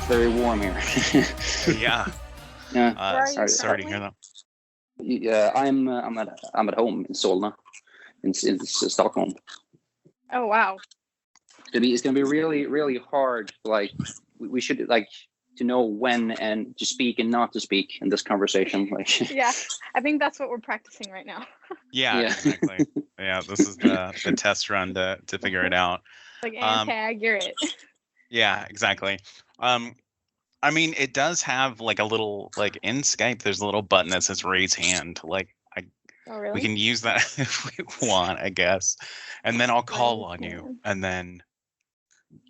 very warm here. Yeah. Yeah. Sorry to hear that. Yeah, I'm at home in Solna, in Stockholm. Oh wow. It's gonna be really, really hard. Like we should to know when and to speak and not to speak in this conversation. Like Yeah, I think that's what we're practicing right now. Yeah, exactly. Yeah, this is the test run to figure it out. Like tag, you're it. Yeah, exactly. I mean, it does have like a little in Skype. There's a little button that says raise hand. Oh really? We can use that if we want, I guess. And then I'll call on you, and then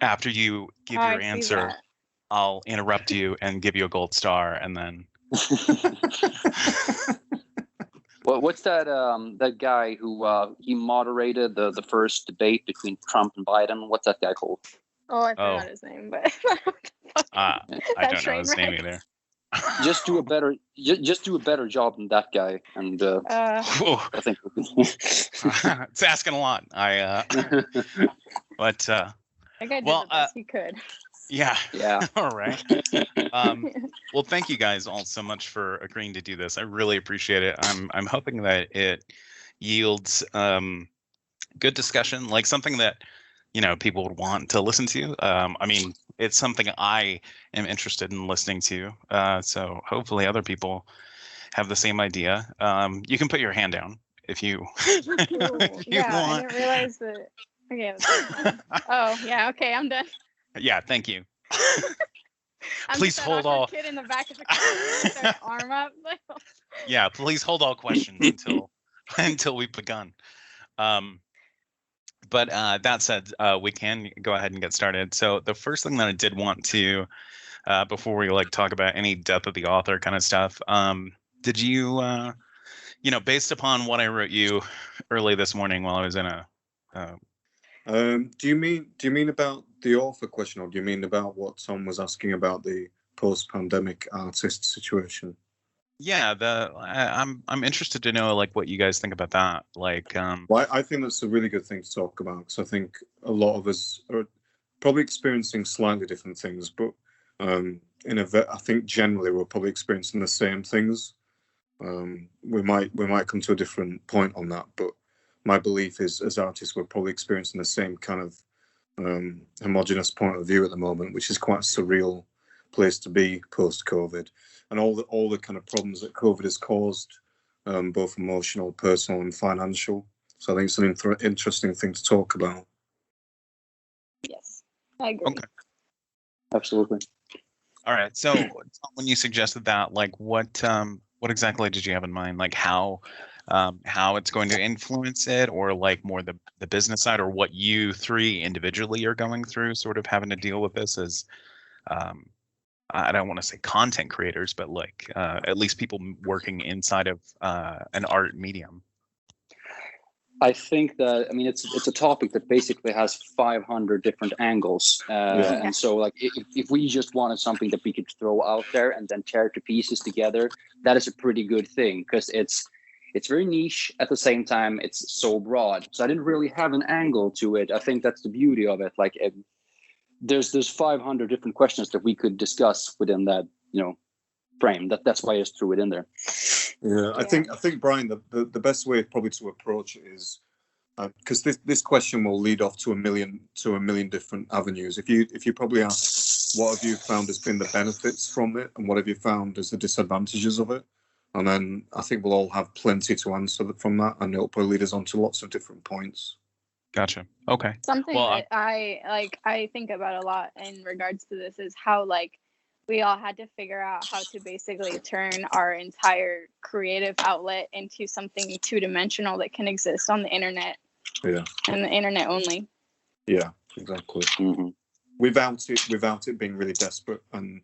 after you give your answer, I'll interrupt you and give you a gold star, and then. Well, what's that guy who he moderated the first debate between Trump and Biden? What's that guy called? Oh, I forgot his name, but I don't know his name either. Just do a better job than that guy, and I think it's asking a lot. But that guy did the best he could. Yeah. Yeah. All right. Well, thank you guys all so much for agreeing to do this. I really appreciate it. I'm hoping that it yields good discussion, like something that people would want to listen to. I mean, it's something I am interested in listening to. So hopefully other people have the same idea. You can put your hand down if you, if you want. I didn't realize that. Okay. Oh yeah. Okay, I'm done. Yeah, thank you. Please hold all. Kid in the back of the car with their arm up. Yeah, please hold all questions until we've begun. But that said, we can go ahead and get started. So the first thing that I did want to, before we talk about any death of the author kind of stuff, did you, based upon what I wrote you early this morning while I was in a. Do you mean about the author question, or do you mean about what Tom was asking about the post-pandemic artist situation? Yeah, I'm interested to know what you guys think about that. Well, I think that's a really good thing to talk about, because I think a lot of us are probably experiencing slightly different things, but I think generally we're probably experiencing the same things. We might come to a different point on that, but my belief is, as artists, we're probably experiencing the same kind of homogenous point of view at the moment, which is quite a surreal place to be post-COVID, and all the kind of problems that COVID has caused, both emotional, personal, and financial. So I think it's an interesting thing to talk about. Yes, I agree. Okay. Absolutely. All right. So when you suggested that, what exactly did you have in mind? How it's going to influence it, or more the business side, or what you three individually are going through, sort of having to deal with this as, I don't want to say content creators, but at least people working inside of an art medium. I think that, it's a topic that basically has 500 different angles. And so if we just wanted something that we could throw out there and then tear to pieces together, that is a pretty good thing, because it's very niche. At the same time, it's so broad. So I didn't really have an angle to it. I think that's the beauty of it. There's 500 different questions that we could discuss within that, frame. That's why I just threw it in there. Yeah, I think Brian, the best way probably to approach it is, because this question will lead off to a million different avenues. If you probably ask, what have you found has been the benefits from it, and what have you found as the disadvantages of it? And then I think we'll all have plenty to answer from that, and it'll probably lead us on to lots of different points. Gotcha. Okay. Something that I think about a lot in regards to this is how we all had to figure out how to basically turn our entire creative outlet into something two-dimensional that can exist on the internet. Yeah. And the internet only. Yeah, exactly. Mm-hmm. Without it being really desperate and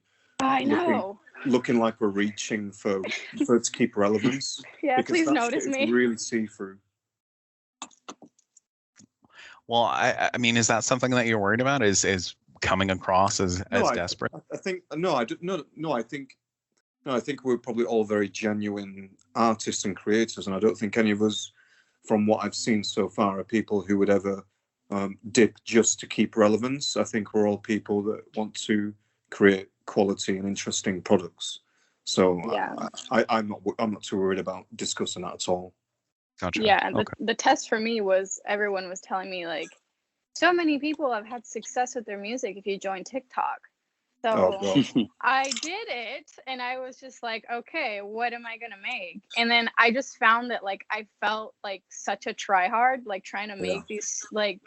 looking like we're reaching for it to keep relevance. Yeah, please notice me. It's really see-through. Well, I mean, is that something that you're worried about? Is coming across as desperate? I think I think we're probably all very genuine artists and creators, and I don't think any of us, from what I've seen so far, are people who would ever dip just to keep relevance. I think we're all people that want to create quality and interesting products. So Yeah. I'm not too worried about discussing that at all. Gotcha. Yeah, Okay. the test for me was everyone was telling me like, so many people have had success with their music if you join TikTok. So I did it, and I was just like, okay, what am I gonna make? And then I just found that like I felt like such a tryhard, like trying to make these like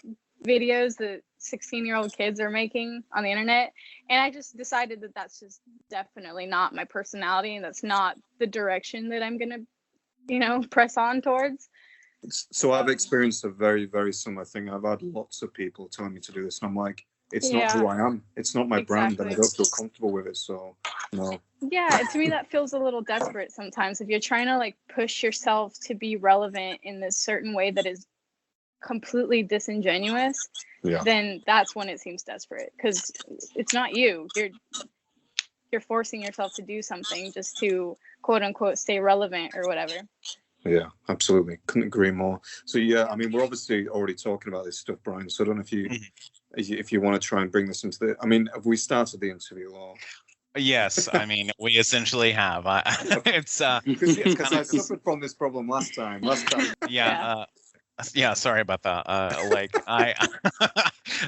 videos that 16-year-old kids are making on the internet, and I just decided that that's just definitely not my personality, and that's not the direction that I'm gonna, press on towards. So I've experienced a very, very similar thing. I've had lots of people telling me to do this, and I'm like, it's not who I am. It's not my brand, and I don't feel comfortable with it. So, no. Yeah, to me that feels a little desperate sometimes. If you're trying to like push yourself to be relevant in this certain way that is completely disingenuous, then that's when it seems desperate, because it's not you. You're forcing yourself to do something just to quote unquote stay relevant or whatever. Yeah, absolutely. Couldn't agree more. So I mean, we're obviously already talking about this stuff, Brian. So I don't know if you want to try and bring this into have we started the interview or? Yes, I mean we essentially have. It's because I suffered from this problem last time. Yeah, sorry about that.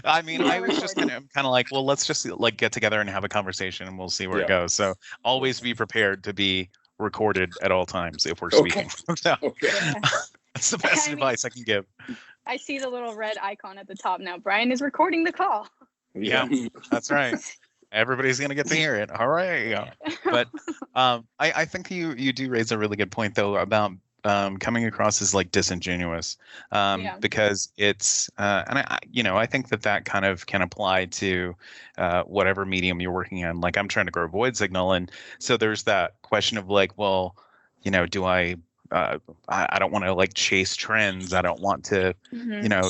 I mean, I was just kind of like, well, let's just like get together and have a conversation, and we'll see where it goes. So always be prepared to be recorded at all times if we're speaking. So, that's the best advice I can give. I see the little red icon at the top now. Brian is recording the call. Yeah, that's right. Everybody's gonna get to hear it. All right. But I think you do raise a really good point though about coming across as like disingenuous, because it's and I think that kind of can apply to whatever medium you're working in. Like I'm trying to grow Void Signal, and so there's that question of like, well, do I don't want to like chase trends. I don't want to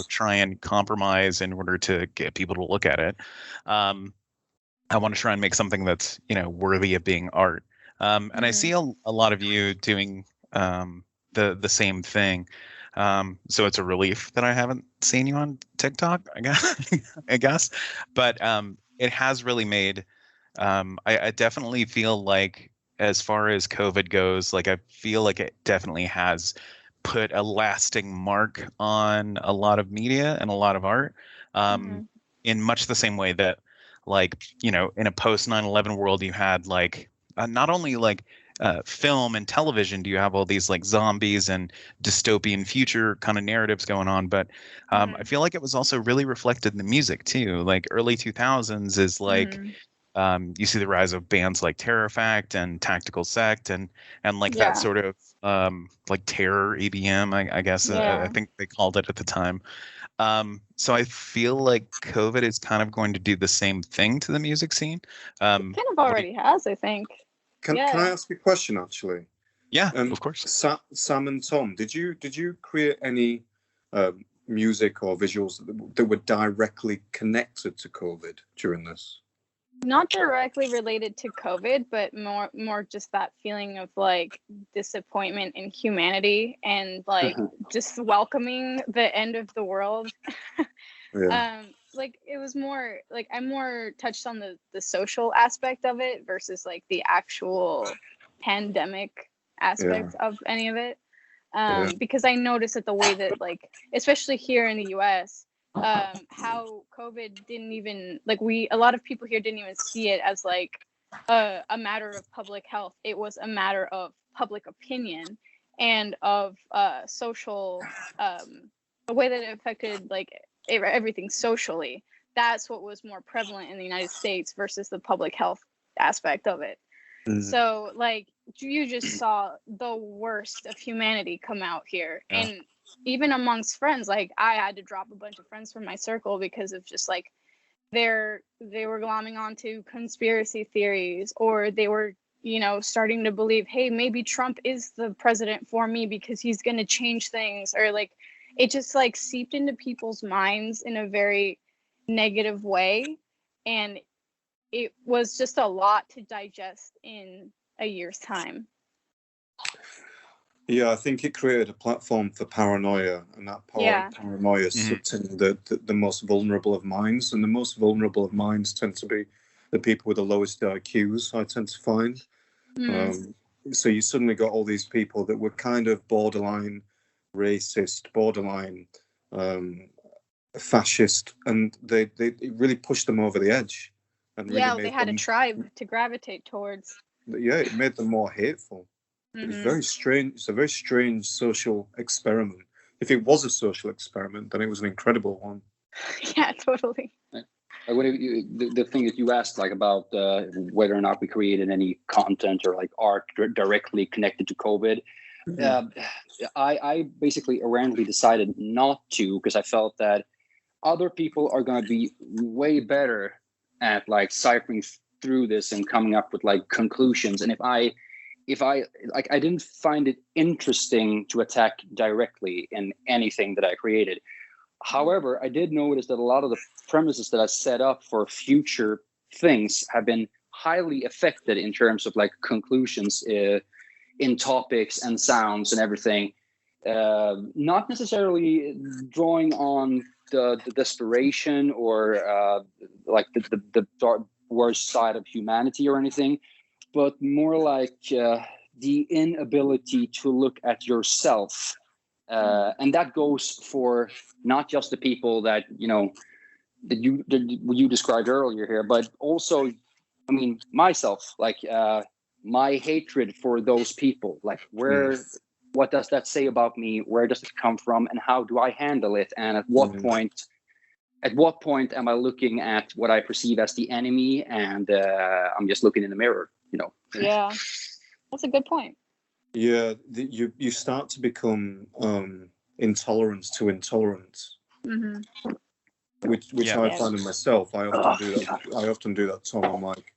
try and compromise in order to get people to look at it. I want to try and make something that's worthy of being art. And I see a lot of you doing the same thing. So it's a relief that I haven't seen you on TikTok, I guess. But it has really made, I definitely feel like as far as COVID goes, like I feel like it definitely has put a lasting mark on a lot of media and a lot of art, in much the same way that like, in a post 9/11 world, you had like not only like film and television, do you have all these like zombies and dystopian future kind of narratives going on, but I feel like it was also really reflected in the music too. Like early 2000s is like you see the rise of bands like Terror Fact and Tactical Sect and like that sort of like terror EBM, I guess I think they called it at the time. So I feel like COVID is kind of going to do the same thing to the music scene. Kind of already has, I think. Can I ask you a question, actually? Yeah, of course. Sam and Tom, did you create any music or visuals that were directly connected to COVID during this? Not directly related to COVID, but more just that feeling of like disappointment in humanity and like just welcoming the end of the world. Like it was more like I'm more touched on the social aspect of it versus like the actual pandemic aspect of any of it. Because I noticed that the way that like, especially here in the US, how COVID didn't even like a lot of people here didn't even see it as like a matter of public health. It was a matter of public opinion and of social the way that it affected like everything socially. That's what was more prevalent in the United States versus the public health aspect of it. So like you just saw the worst of humanity come out here. And even amongst friends, like I had to drop a bunch of friends from my circle because of just like they were glomming onto conspiracy theories, or they were starting to believe, hey, maybe Trump is the president for me because he's going to change things, or like it just like seeped into people's minds in a very negative way, and it was just a lot to digest in a year's time. Yeah, I think it created a platform for paranoia, and that paranoia sucked in the most vulnerable of minds, and the most vulnerable of minds tend to be the people with the lowest IQs, I tend to find. So you suddenly got all these people that were kind of borderline racist, borderline fascist, and it really pushed them over the edge. And really they had a tribe to gravitate towards. Yeah, it made them more hateful. It was very strange. It's a very strange social experiment. If it was a social experiment, then it was an incredible one. Yeah, totally. The thing that you asked, like, about whether or not we created any content or like art directly connected to COVID, I basically randomly decided not to, because I felt that other people are going to be way better at like ciphering through this and coming up with like conclusions. And if I like, I didn't find it interesting to attack directly in anything that I created. However, I did notice that a lot of the premises that I set up for future things have been highly affected in terms of like conclusions in topics and sounds and everything. Not necessarily drawing on the desperation or like the dark, worst side of humanity or anything, but more like the inability to look at yourself. And that goes for not just the people that you described earlier here, but also, I mean, myself, like my hatred for those people, like what does that say about me? Where does it come from, and how do I handle it? And at what point am I looking at what I perceive as the enemy, and I'm just looking in the mirror, Yeah, that's a good point. Yeah, you start to become intolerant to intolerance, which I find in myself. I often do that, Tom. I'm like,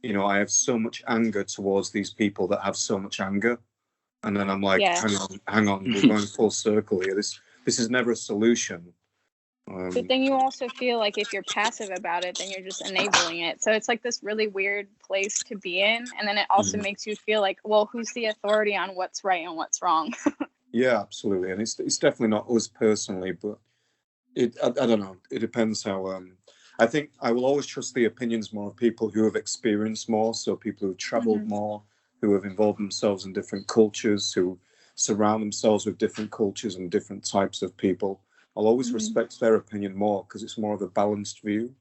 I have so much anger towards these people that have so much anger, and then I'm like, hang on, we're going full circle here. This is never a solution. But then you also feel like if you're passive about it, then you're just enabling it. So it's like this really weird place to be in. And then it also makes you feel like, well, who's the authority on what's right and what's wrong? Yeah, absolutely. And it's definitely not us personally, but I don't know. It depends how. I think I will always trust the opinions more of people who have experienced more. So people who've traveled more, who have involved themselves in different cultures, who surround themselves with different cultures and different types of people. I'll always respect their opinion more because it's more of a balanced view.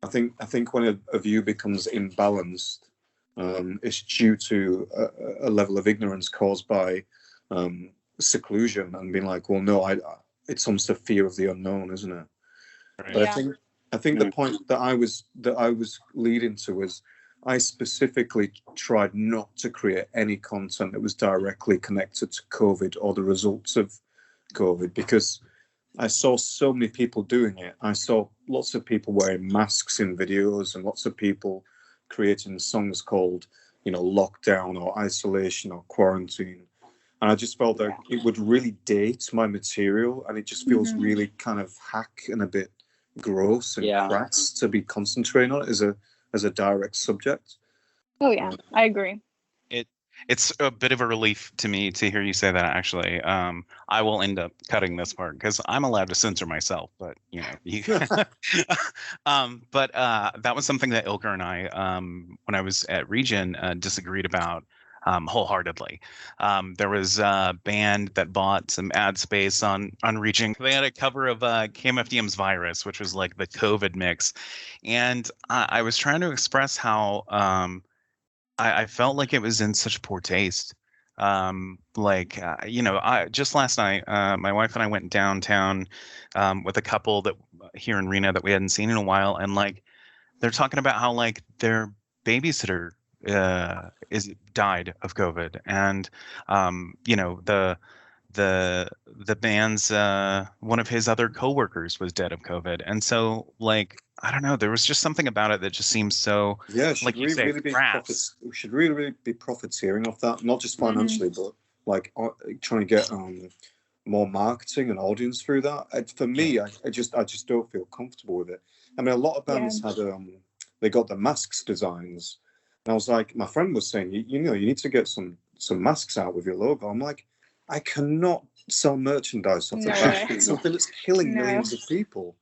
I think when a view becomes imbalanced, it's due to a level of ignorance caused by seclusion and being like, well, no, it's almost a fear of the unknown, isn't it? Right. But I think the point that I was leading to was I specifically tried not to create any content that was directly connected to COVID or the results of COVID, because I saw so many people doing it. I saw lots of people wearing masks in videos and lots of people creating songs called, lockdown or isolation or quarantine. And I just felt that it would really date my material, and it just feels really kind of hack and a bit gross and crass to be concentrating on it as a direct subject. Oh yeah, I agree. It's a bit of a relief to me to hear you say that, actually. I will end up cutting this part because I'm allowed to censor myself, but but that was something that Ilker and I, when I was at Region, disagreed about wholeheartedly. There was a band that bought some ad space on Region. They had a cover of KMFDM's Virus, which was like the COVID mix, and I was trying to express how I felt like it was in such poor taste. Just last night, my wife and I went downtown with a couple that here in Reno that we hadn't seen in a while, and like they're talking about how like their babysitter died of COVID, and the band's one of his other coworkers was dead of COVID, and so like I don't know, there was just something about it that just seems so like you say, we should really be profiteering off that, not just financially, but like trying to get more marketing and audience through that. For me, I just don't feel comfortable with it. I mean, a lot of bands had they got the masks designs, and I was like, my friend was saying, you need to get some masks out with your logo. I'm like, I cannot sell merchandise off something that's killing millions of people.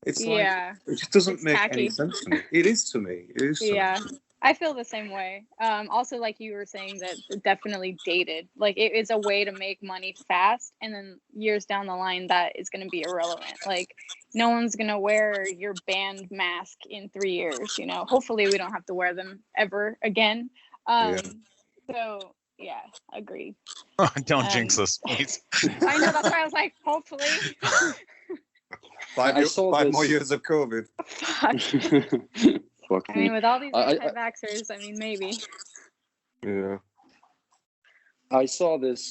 It's Yeah. like it just doesn't It's make tacky. any sense to me. It is to me. It is to Yeah. me. I feel the same way. Also, like you were saying, that definitely dated. Like it is a way to make money fast, and then years down the line, that is going to be irrelevant. Like no one's going to wear your band mask in 3 years. You know, hopefully we don't have to wear them ever again. Yeah. So yeah, agreed. Don't jinx us, please. I know, that's why I was like, hopefully. I saw five this- more years of COVID. Fuck. Fuck I mean, me. with all these I- anti-vaxxers, I mean, maybe. Yeah. I saw this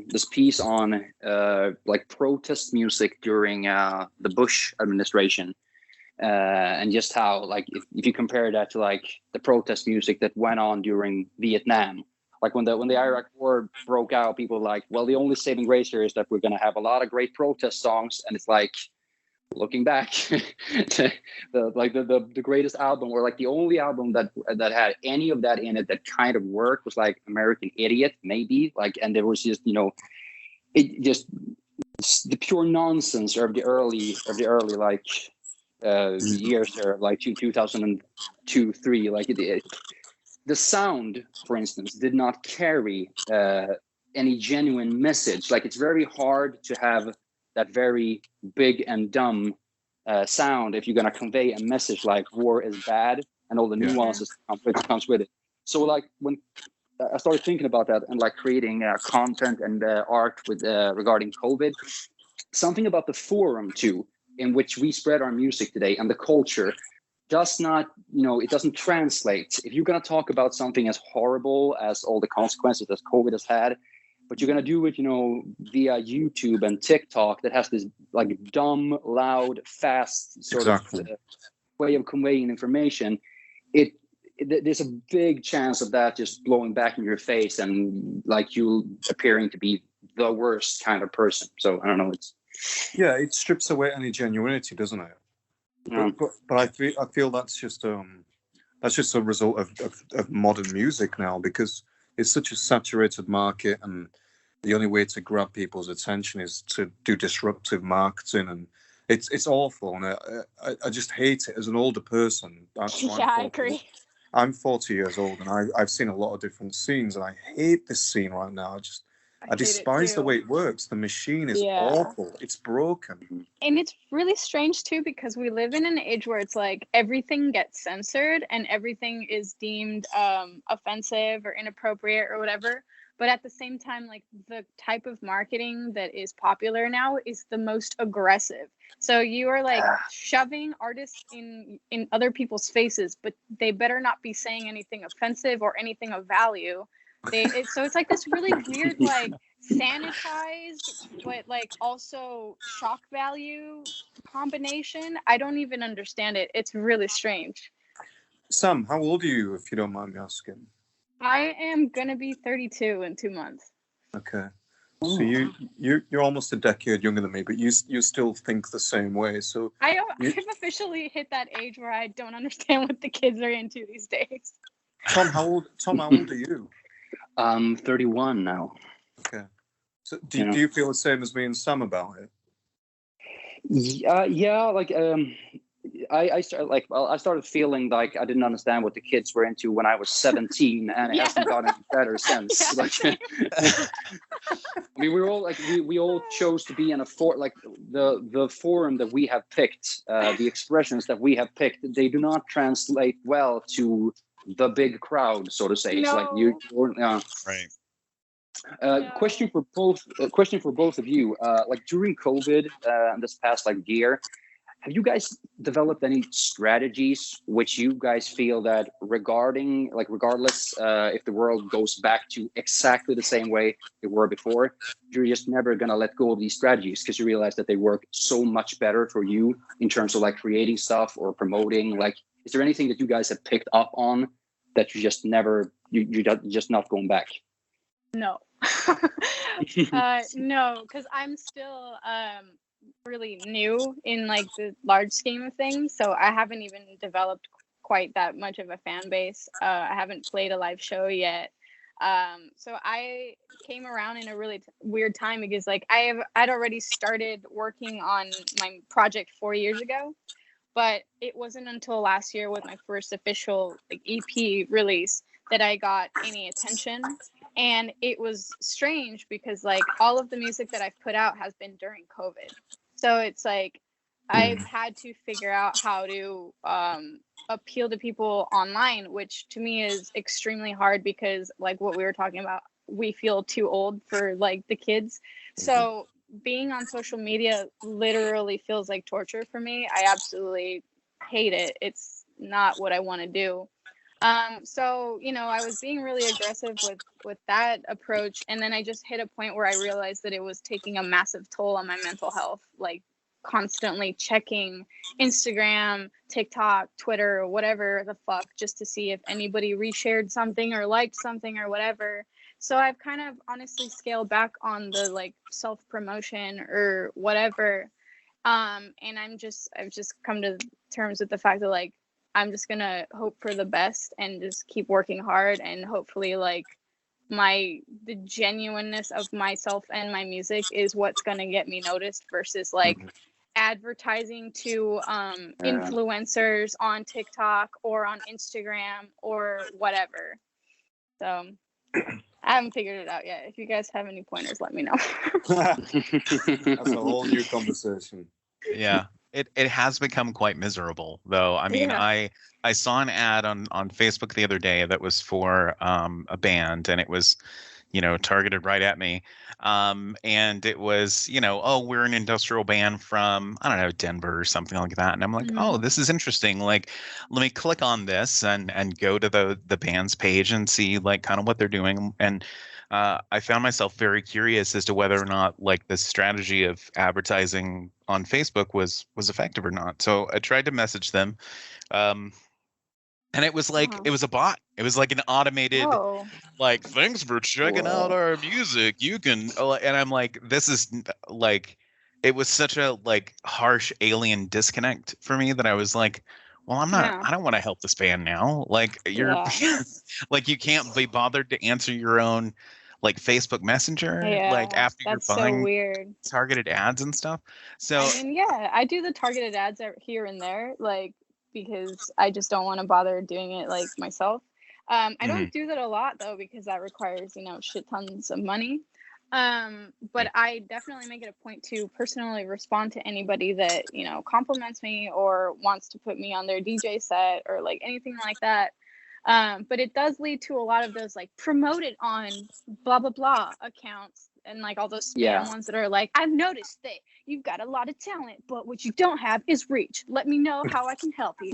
this piece on like protest music during the Bush administration, and just how like if you compare that to like the protest music that went on during Vietnam, like when the Iraq War broke out, people were like, well, the only saving grace here is that we're gonna have a lot of great protest songs, and it's like, looking back, the greatest album, or like the only album that had any of that in it that kind of worked, was like American Idiot, maybe. Like, and there was just, you know, it just the pure nonsense of the early like years there, like 2002, 3. Like the sound, for instance, did not carry any genuine message. Like it's very hard to have that very big and dumb sound if you're going to convey a message like war is bad and all the nuances that comes with it. So like when I started thinking about that and like creating content and art with regarding COVID, something about the forum too, in which we spread our music today, and the culture does not, you know, it doesn't translate. If you're going to talk about something as horrible as all the consequences that COVID has had, but you're going to do it, you know, via YouTube and TikTok that has this like dumb, loud, fast sort of way of conveying information, there's a big chance of that just blowing back in your face and like you appearing to be the worst kind of person. So I don't know. It strips away any genuinity, doesn't it? Yeah. But I feel that's just a result of modern music now, because it's such a saturated market, and the only way to grab people's attention is to do disruptive marketing, and it's awful, and I just hate it as an older person. I agree. I'm 40 years old, and I've seen a lot of different scenes, and I hate this scene right now. I despise the way it works. The machine is awful. It's broken. And it's really strange too, because we live in an age where it's like everything gets censored and everything is deemed offensive or inappropriate or whatever. But at the same time, like the type of marketing that is popular now is the most aggressive. So you are like shoving artists in other people's faces, but they better not be saying anything offensive or anything of value. So it's like this really weird, like sanitized, but like also shock value combination. I don't even understand it. It's really strange. Sam, how old are you, if you don't mind me asking? I am gonna be 32 in 2 months. Okay, so you're almost a decade younger than me, but you still think the same way. So I've officially hit that age where I don't understand what the kids are into these days. Tom, how old are you? I'm 31 now. Okay. So do you feel the same as me and Sam about it? Yeah, like I started feeling like I didn't understand what the kids were into when I was 17, and it hasn't gotten better since. Yeah, like, I mean, we all chose to be in a the forum that we have picked, the expressions that we have picked. They do not translate well to the big crowd, so to say. It's like right. Question for both of you. Like during COVID, this past like year, have you guys developed any strategies which you guys feel that regardless if the world goes back to exactly the same way it were before, you're just never gonna let go of these strategies because you realize that they work so much better for you in terms of like creating stuff or promoting? Like, is there anything that you guys have picked up on that you just never you're just not going back? No. No, because I'm still really new in like the large scheme of things, so I haven't even developed quite that much of a fan base. I haven't played a live show yet. So I came around in a really weird time because like I'd already started working on my project 4 years ago, but it wasn't until last year with my first official like EP release that I got any attention. And it was strange because like all of the music that I've put out has been during COVID. So it's like I've had to figure out how to appeal to people online, which to me is extremely hard because like what we were talking about, we feel too old for like the kids. So being on social media literally feels like torture for me. I absolutely hate it. It's not what I want to do. So, you know, I was being really aggressive with that approach. And then I just hit a point where I realized that it was taking a massive toll on my mental health, like constantly checking Instagram, TikTok, Twitter, whatever the fuck, just to see if anybody reshared something or liked something or whatever. So I've kind of honestly scaled back on the like self-promotion or whatever. And I've just come to terms with the fact that like I'm just gonna hope for the best and just keep working hard, and hopefully like the genuineness of myself and my music is what's gonna get me noticed versus like advertising to influencers on TikTok or on Instagram or whatever. So I haven't figured it out yet. If you guys have any pointers, let me know. That's a whole new conversation. Yeah. It has become quite miserable, though. I mean, I saw an ad on Facebook the other day that was for a band, and it was, you know, targeted right at me. And it was, you know, oh, we're an industrial band from, I don't know, Denver or something like that. And I'm like, oh, this is interesting. Like, let me click on this and go to the band's page and see like kind of what they're doing. And I found myself very curious as to whether or not like the strategy of advertising on Facebook was effective or not. So I tried to message them. And it was like, it was a bot. It was like an automated, like, thanks for checking out our music. You can, and I'm like, this is like, it was such a like harsh alien disconnect for me that I was like, well, I'm not, I don't want to help this band now. Like you're like, you can't be bothered to answer your own like Facebook Messenger, like after you're buying so weird targeted ads and stuff. So I mean, I do the targeted ads here and there, like, because I just don't want to bother doing it like myself. I don't do that a lot though, because that requires, you know, shit tons of money. But I definitely make it a point to personally respond to anybody that, you know, compliments me or wants to put me on their DJ set or like anything like that. But it does lead to a lot of those like promoted on blah, blah, blah accounts. And like all those spam ones that are like, I've noticed that you've got a lot of talent, but what you don't have is reach. Let me know how I can help you.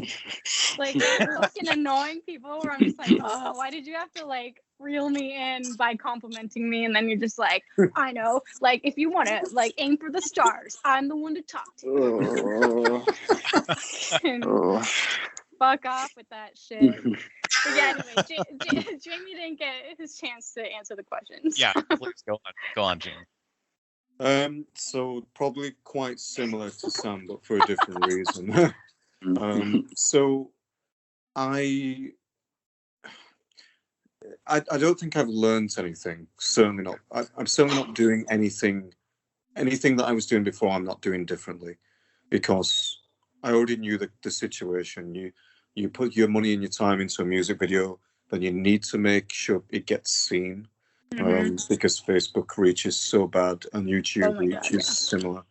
Like fucking annoying people where I'm just like, oh, why did you have to like reel me in by complimenting me? And then you're just like, I know, like if you want to like aim for the stars, I'm the one to talk to. Fuck off with that shit. But yeah, anyway, Jamie didn't get his chance to answer the questions. Yeah, please go on, Jamie. So probably quite similar to Sam, but for a different reason. So I don't think I've learned anything. Certainly not. I'm certainly not doing anything that I was doing before. I'm not doing differently, because I already knew the situation. You put your money and your time into a music video, then you need to make sure it gets seen, because Facebook reach is so bad and YouTube reach is similar.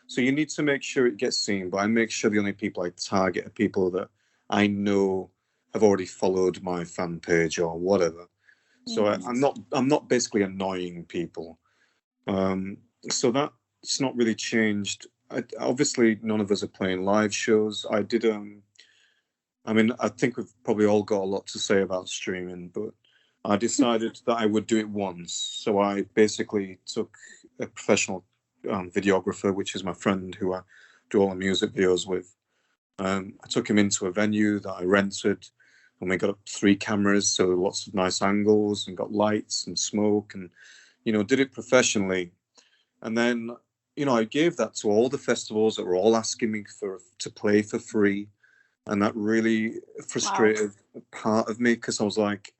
So you need to make sure it gets seen, but I make sure the only people I target are people that I know have already followed my fan page or whatever. So I'm not basically annoying people. So that's not really changed. Obviously, none of us are playing live shows. I did I mean, I think we've probably all got a lot to say about streaming, but I decided that I would do it once. So I basically took a professional videographer, which is my friend who I do all the music videos with. I took him into a venue that I rented, and we got up 3 cameras, so lots of nice angles, and got lights and smoke, and, you know, did it professionally. And then, you know, I gave that to all the festivals that were all asking me to play for free. And that really frustrated part of me, because I was like,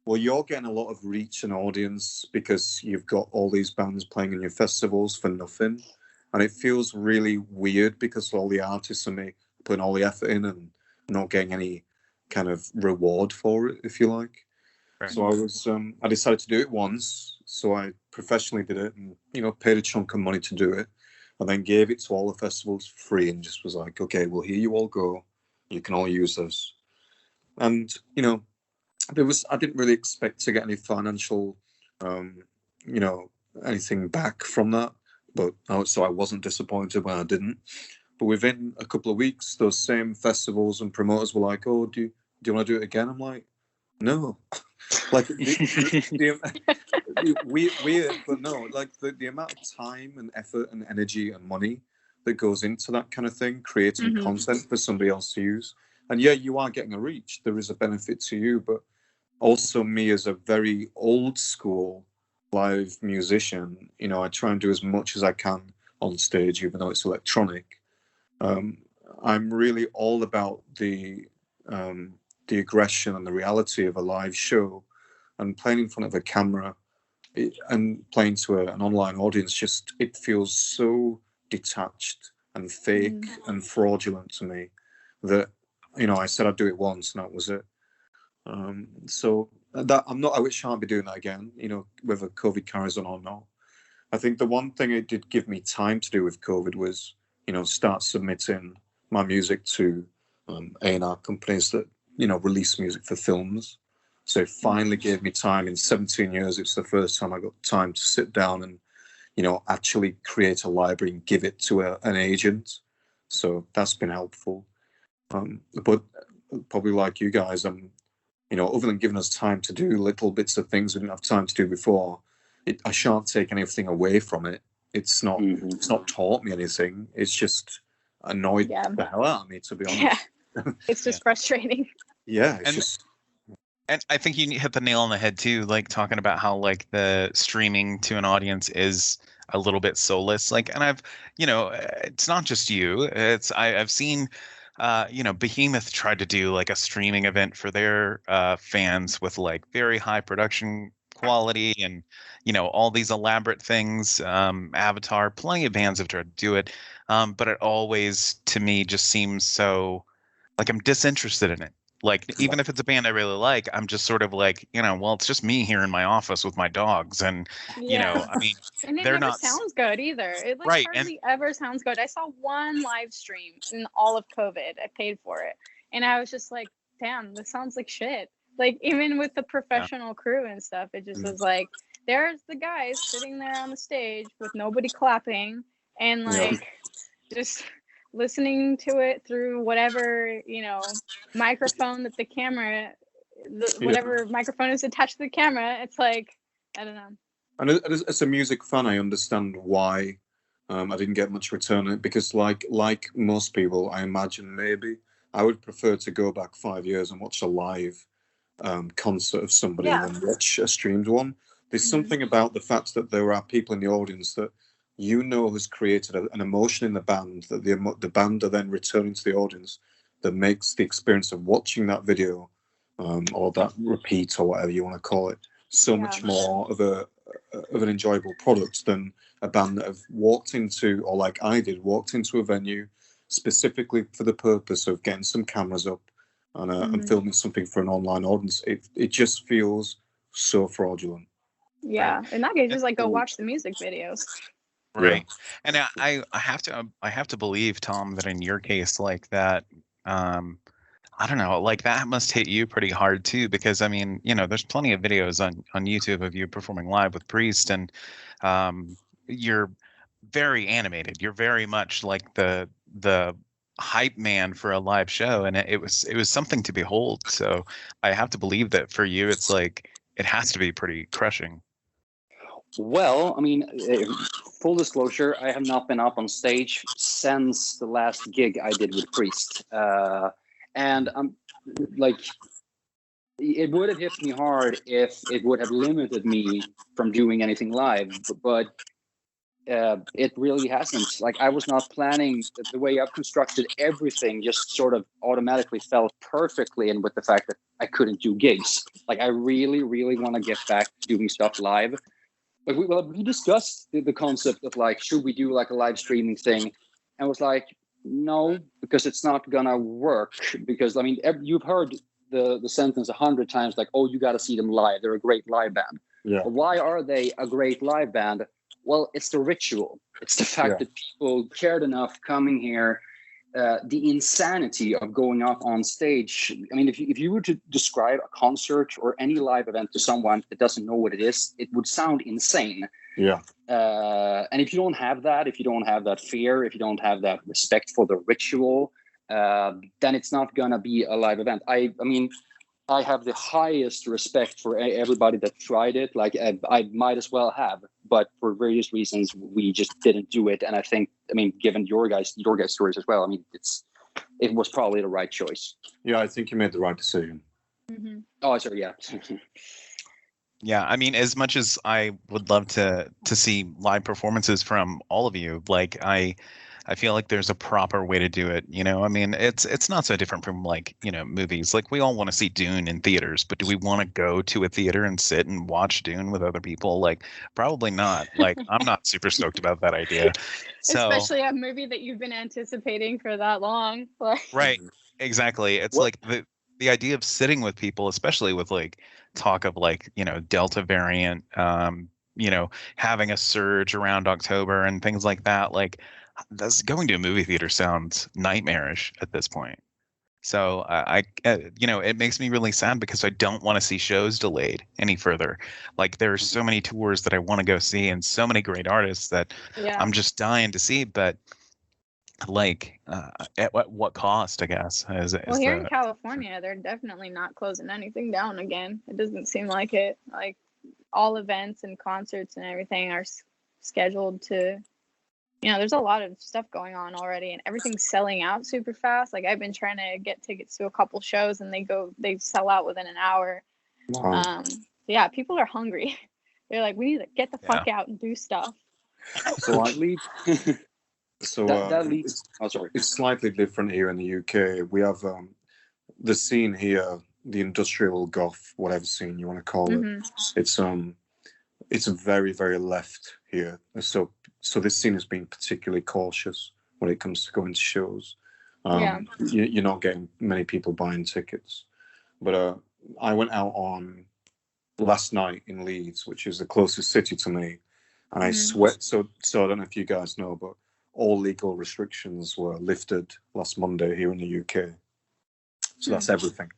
well, you're getting a lot of reach and audience because you've got all these bands playing in your festivals for nothing. And it feels really weird because all the artists are putting all the effort in and not getting any kind of reward for it, if you like. Right. So I decided to do it once. So I professionally did it and, paid a chunk of money to do it, and then gave it to all the festivals free and just was like, okay, well, here you all go. You can all use this. And, I didn't really expect to get any financial, anything back from that. But so I wasn't disappointed when I didn't. But within a couple of weeks, those same festivals and promoters were like, "Oh, do you want to do it again?" I'm like, "No." Like weird, but no. Like the amount of time and effort and energy and money that goes into that kind of thing, creating content for somebody else to use. And yeah, you are getting a reach. There is a benefit to you, but also me as a very old school live musician, I try and do as much as I can on stage, even though it's electronic. I'm really all about the aggression and the reality of a live show, and playing in front of a camera and playing to an online audience. It feels so detached and fake and fraudulent to me that I said I'd do it once and that was it. So that I wish I'd be doing that again, whether COVID carries on or not. I think the one thing it did give me time to do with COVID was, start submitting my music to A&R companies that, release music for films. So it finally gave me time. In 17 years, it's the first time I got time to sit down and, actually create a library and give it to an agent. So that's been helpful. But probably like you guys, other than giving us time to do little bits of things we didn't have time to do before, I shan't take anything away from it. It's not taught me anything. It's just annoyed the hell out of me, to be honest. Yeah. It's just frustrating. Yeah, and I think you hit the nail on the head too, like talking about how like the streaming to an audience is a little bit soulless. Like, and I've, it's not just you. I've seen Behemoth tried to do like a streaming event for their fans with like very high production quality and, all these elaborate things. Avatar, plenty of bands have tried to do it. But it always, to me, just seems so like I'm disinterested in it. Like, even if it's a band I really like, I'm just sort of like, well, it's just me here in my office with my dogs. And, I mean, and it they're never not sounds good either. It like right, hardly ever sounds good. I saw one live stream in all of COVID. I paid for it. And I was just like, damn, this sounds like shit. Like, even with the professional crew and stuff, it just was like, there's the guys sitting there on the stage with nobody clapping and like just listening to it through whatever microphone that the camera whatever microphone is attached to the camera. It's like, I don't know. And as a music fan, I understand why I didn't get much return on it, because like most people, I imagine maybe I would prefer to go back 5 years and watch a live concert of somebody than watch a streamed one. There's something about the fact that there are people in the audience that has created an emotion in the band that the band are then returning to the audience, that makes the experience of watching that video or that repeat or whatever you want to call it so much more of an enjoyable product than a band that have walked into, or like I did, walked into a venue specifically for the purpose of getting some cameras up and filming something for an online audience. It just feels so fraudulent. Yeah, in that case, just like go watch the music videos. Right. And I have to believe, Tom, that in your case, like that, I don't know, like that must hit you pretty hard too, because I mean, there's plenty of videos on YouTube of you performing live with Priest, and you're very animated. You're very much like the hype man for a live show, and it was something to behold. So I have to believe that for you, it's like it has to be pretty crushing. Well, I mean, full disclosure, I have not been up on stage since the last gig I did with Priest. And I'm like, it would have hit me hard if it would have limited me from doing anything live. But it really hasn't. Like, I was not planning the way I've constructed everything, just sort of automatically fell perfectly in with the fact that I couldn't do gigs. Like, I really, really want to get back to doing stuff live. Like, we discussed the concept of like, should we do like a live streaming thing? And was like, no, because it's not gonna work. Because I mean, you've heard the sentence 100 times, like, oh, you got to see them live. They're a great live band. Yeah. But why are they a great live band? Well, it's the ritual. It's the fact that people cared enough coming here. The insanity of going up on stage. I mean, if you were to describe a concert or any live event to someone that doesn't know what it is, it would sound insane. Yeah. And if you don't have that, if you don't have that fear, if you don't have that respect for the ritual, then it's not gonna be a live event. I mean, I have the highest respect for everybody that tried it. Like, I might as well have, but for various reasons, we just didn't do it. And I think, I mean, given your guys' stories as well, I mean, it was probably the right choice. Yeah, I think you made the right decision. Mm-hmm. Oh, sorry, yeah. Yeah, I mean, as much as I would love to see live performances from all of you, like I feel like there's a proper way to do it. You know, I mean, it's not so different from like, you know, movies. Like, we all want to see Dune in theaters, but do we want to go to a theater and sit and watch Dune with other people? Like, probably not. Like, I'm not super stoked about that idea. So, especially a movie that you've been anticipating for that long. Like, right, exactly. It's like the idea of sitting with people, especially with like talk of like, you know, Delta variant, you know, having a surge around October and things like that. Like, that's going to a movie theater sounds nightmarish at this point. So I you know, it makes me really sad because I don't want to see shows delayed any further. Like, there are so many tours that I want to go see and so many great artists that I'm just dying to see. But like, at what cost, I guess? Well, here in California, they're definitely not closing anything down again. It doesn't seem like it. Like, all events and concerts and everything are scheduled to, you know, there's a lot of stuff going on already, and everything's selling out super fast. Like, I've been trying to get tickets to a couple shows, and they sell out within an hour. Wow. Yeah, people are hungry. They're like, we need to get the fuck out and do stuff. So that leads. Oh, sorry. It's slightly different here in the UK. We have the scene here, the industrial goth, whatever scene you want to call it. It's very, very left here. So this scene has been particularly cautious when it comes to going to shows. You're not getting many people buying tickets. But I went out on last night in Leeds, which is the closest city to me, and I sweat. So I don't know if you guys know, but all legal restrictions were lifted last Monday here in the UK. So that's everything.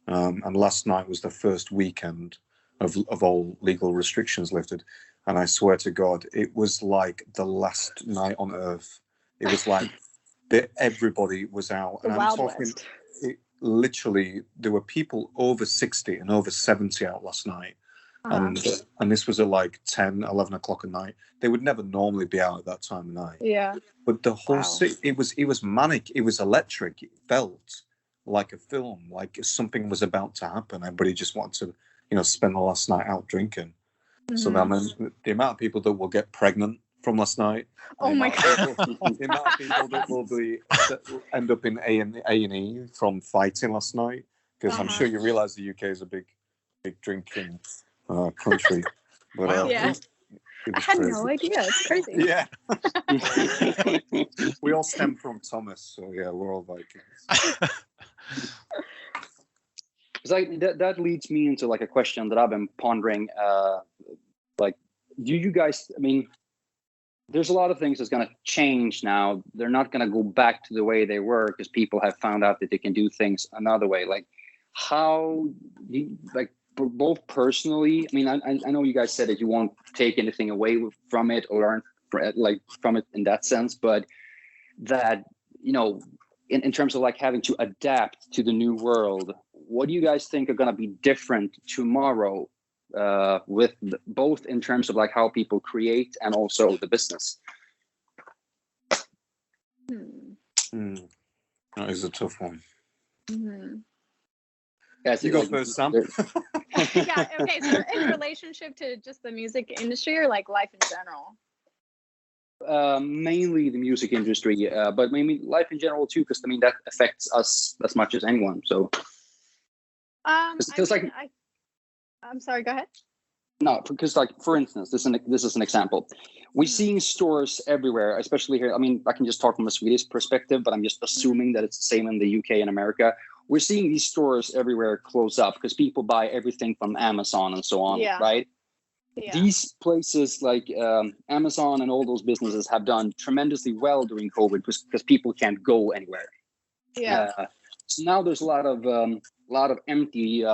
And last night was the first weekend of all legal restrictions lifted. And I swear to God, it was like the last night on earth. It was like everybody was out. And I'm talking, literally, there were people over 60 and over 70 out last night. And this was at like 10, 11 o'clock at night. They would never normally be out at that time of night. Yeah. But the whole city, it was manic. It was electric. It felt like a film, like something was about to happen. Everybody just wanted to, you know, spend the last night out drinking. So that meant the amount of people that will get pregnant from last night. Oh my God. The amount of people that will end up in A&E from fighting last night. Because I'm sure you realise the UK is a big drinking country. But wow. I had no idea. It's crazy. Yeah. We all stem from Thomas, so yeah, we're all Vikings. It's like that leads me into like a question that I've been pondering. Like, do you guys? I mean, there's a lot of things that's going to change now. They're not going to go back to the way they were because people have found out that they can do things another way. Like, how you like both personally? I mean, I know you guys said that you won't take anything away from it or learn from it in that sense, but that, you know, in terms of like having to adapt to the new world, what do you guys think are going to be different tomorrow with both in terms of like how people create and also the business? That is a tough one. Yeah, you go first, Sam. Yeah, okay, so in relationship to just the music industry or like life in general? Mainly the music industry, but maybe life in general too, because I mean that affects us as much as anyone. So, I'm sorry. Go ahead. No, because like for instance, this is an example. We're seeing stores everywhere, especially here. I mean, I can just talk from a Swedish perspective, but I'm just assuming that it's the same in the UK and America. We're seeing these stores everywhere close up because people buy everything from Amazon and so on, right? Yeah. These places like Amazon and all those businesses have done tremendously well during COVID because people can't go anywhere. Yeah. So now there's a lot of empty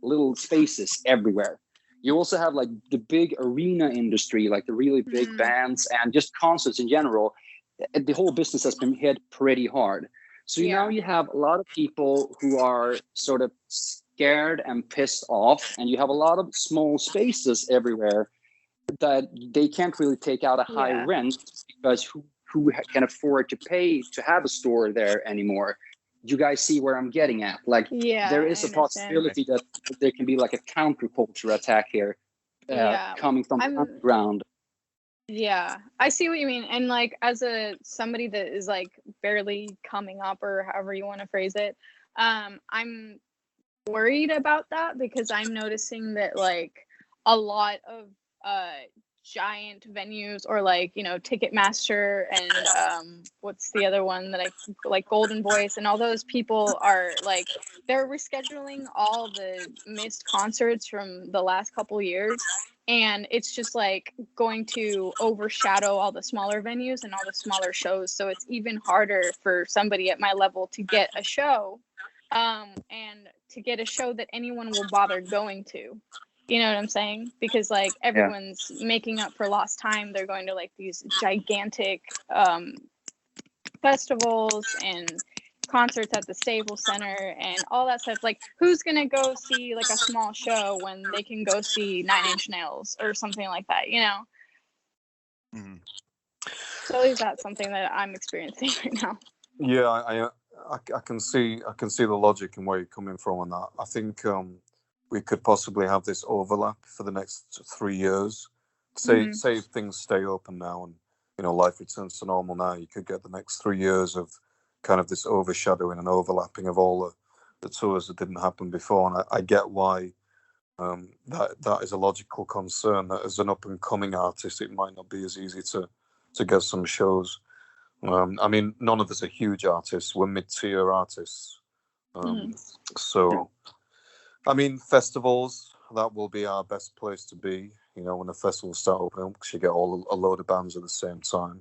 little spaces everywhere. You also have like the big arena industry, like the really big bands and just concerts in general. The whole business has been hit pretty hard. So now you have a lot of people who are sort of scared and pissed off, and you have a lot of small spaces everywhere that they can't really take out a high rent because who can afford to pay to have a store there anymore? You guys see where I'm getting at? Like, there is a possibility that there can be like a counterculture attack here coming from the underground. Yeah, I see what you mean. And like, as somebody that is like barely coming up, or however you want to phrase it, I'm worried about that because I'm noticing that like a lot of giant venues, or like, you know, Ticketmaster and what's the other one that I like, Golden Voice, and all those people are like, they're rescheduling all the missed concerts from the last couple years, and it's just like going to overshadow all the smaller venues and all the smaller shows. So it's even harder for somebody at my level to get a show, and to get a show that anyone will bother going to. You know what I'm saying? Because like everyone's making up for lost time. They're going to like these gigantic festivals and concerts at the Staples Center and all that stuff. Like, who's gonna go see like a small show when they can go see 9 Inch Nails or something like that? You know. Mm-hmm. So is that something that I'm experiencing right now? Yeah, I can see the logic and where you're coming from on that. I think we could possibly have this overlap for the next 3 years. Say if things stay open now and, you know, life returns to normal now, you could get the next 3 years of kind of this overshadowing and overlapping of all the tours that didn't happen before. And I get why that is a logical concern, that as an up and coming artist, it might not be as easy to get some shows. I mean, none of us are huge artists. We're mid-tier artists. So, I mean, festivals, that will be our best place to be, you know, when the festivals start opening, because you get a load of bands at the same time.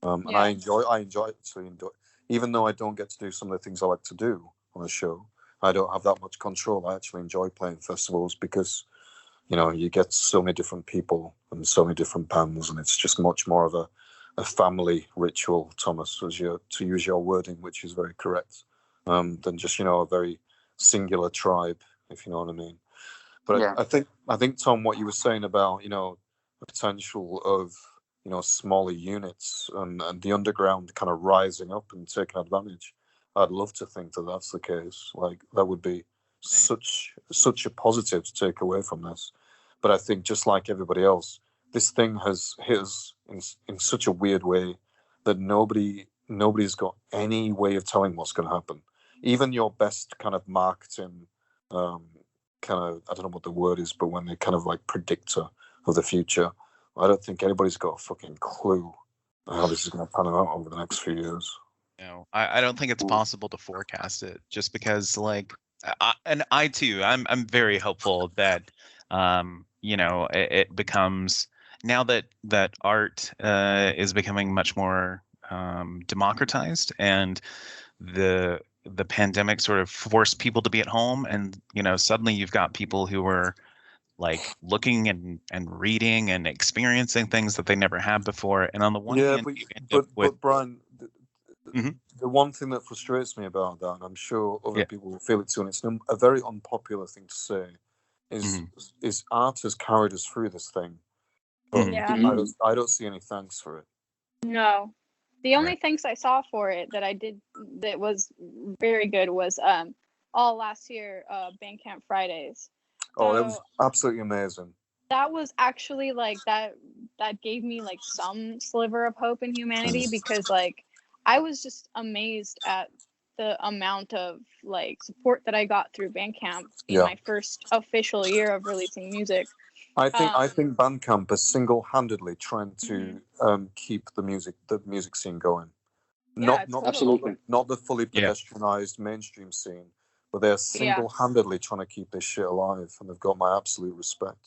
And I enjoy even though I don't get to do some of the things I like to do on a show, I don't have that much control. I actually enjoy playing festivals because, you know, you get so many different people and so many different bands, and it's just much more of a family ritual, Thomas, to use your wording, which is very correct, than just, you know, a very singular tribe, if you know what I mean. But I think Tom, what you were saying about, you know, the potential of, you know, smaller units and the underground kind of rising up and taking advantage, I'd love to think that that's the case. Like, that would be such a positive to take away from this. But I think, just like everybody else, this thing has hit us in such a weird way that nobody's got any way of telling what's going to happen. Even your best kind of marketing, kind of, I don't know what the word is, but when they kind of like predictor of the future, I don't think anybody's got a fucking clue how this is going to pan out over the next few years. No, I don't think it's possible to forecast it, just because, like, I too, I'm very hopeful that, you know, it becomes, now that art is becoming much more democratized, and the pandemic sort of forced people to be at home, and, you know, suddenly you've got people who are like looking and reading and experiencing things that they never had before. And on the one hand, but Brian, the one thing that frustrates me about that, and I'm sure other people will feel it too, and it's a very unpopular thing to say, is art has carried us through this thing, but I don't see any thanks for it. No. The only thanks I saw for it that I did that was very good was all last year, Bandcamp Fridays. Oh, that was absolutely amazing. that was actually like that gave me like some sliver of hope in humanity, because like I was just amazed at the amount of like support that I got through Bandcamp in my first official year of releasing music. I think Bandcamp is single-handedly trying to keep the music scene going. Not absolutely not the fully pedestrianized mainstream scene, but they're single-handedly trying to keep this shit alive, and they've got my absolute respect.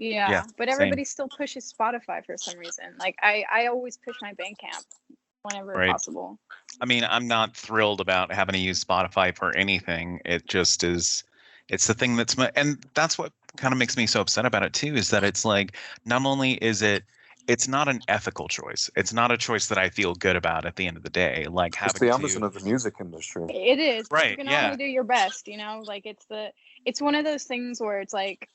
Yeah, but everybody still pushes Spotify for some reason. Like I always push my Bandcamp whenever possible. I mean, I'm not thrilled about having to use Spotify for anything. It just is. It's the thing and that's what kind of makes me so upset about it too, is that it's like, not only is it's not an ethical choice. It's not a choice that I feel good about at the end of the day. Like having it's the Amazon of the music industry. It is. Right. You can only do your best, you know? Like it's one of those things where it's like,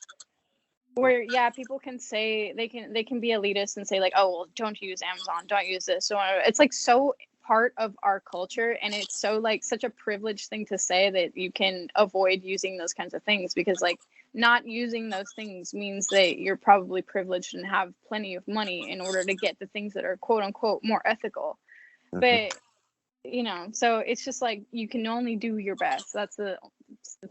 where people can say they can be elitist and say like, oh well, don't use Amazon, don't use this. So it's like so part of our culture, and it's so like such a privileged thing to say that you can avoid using those kinds of things, because like not using those things means that you're probably privileged and have plenty of money in order to get the things that are quote unquote more ethical. But you know, so it's just like you can only do your best. That's the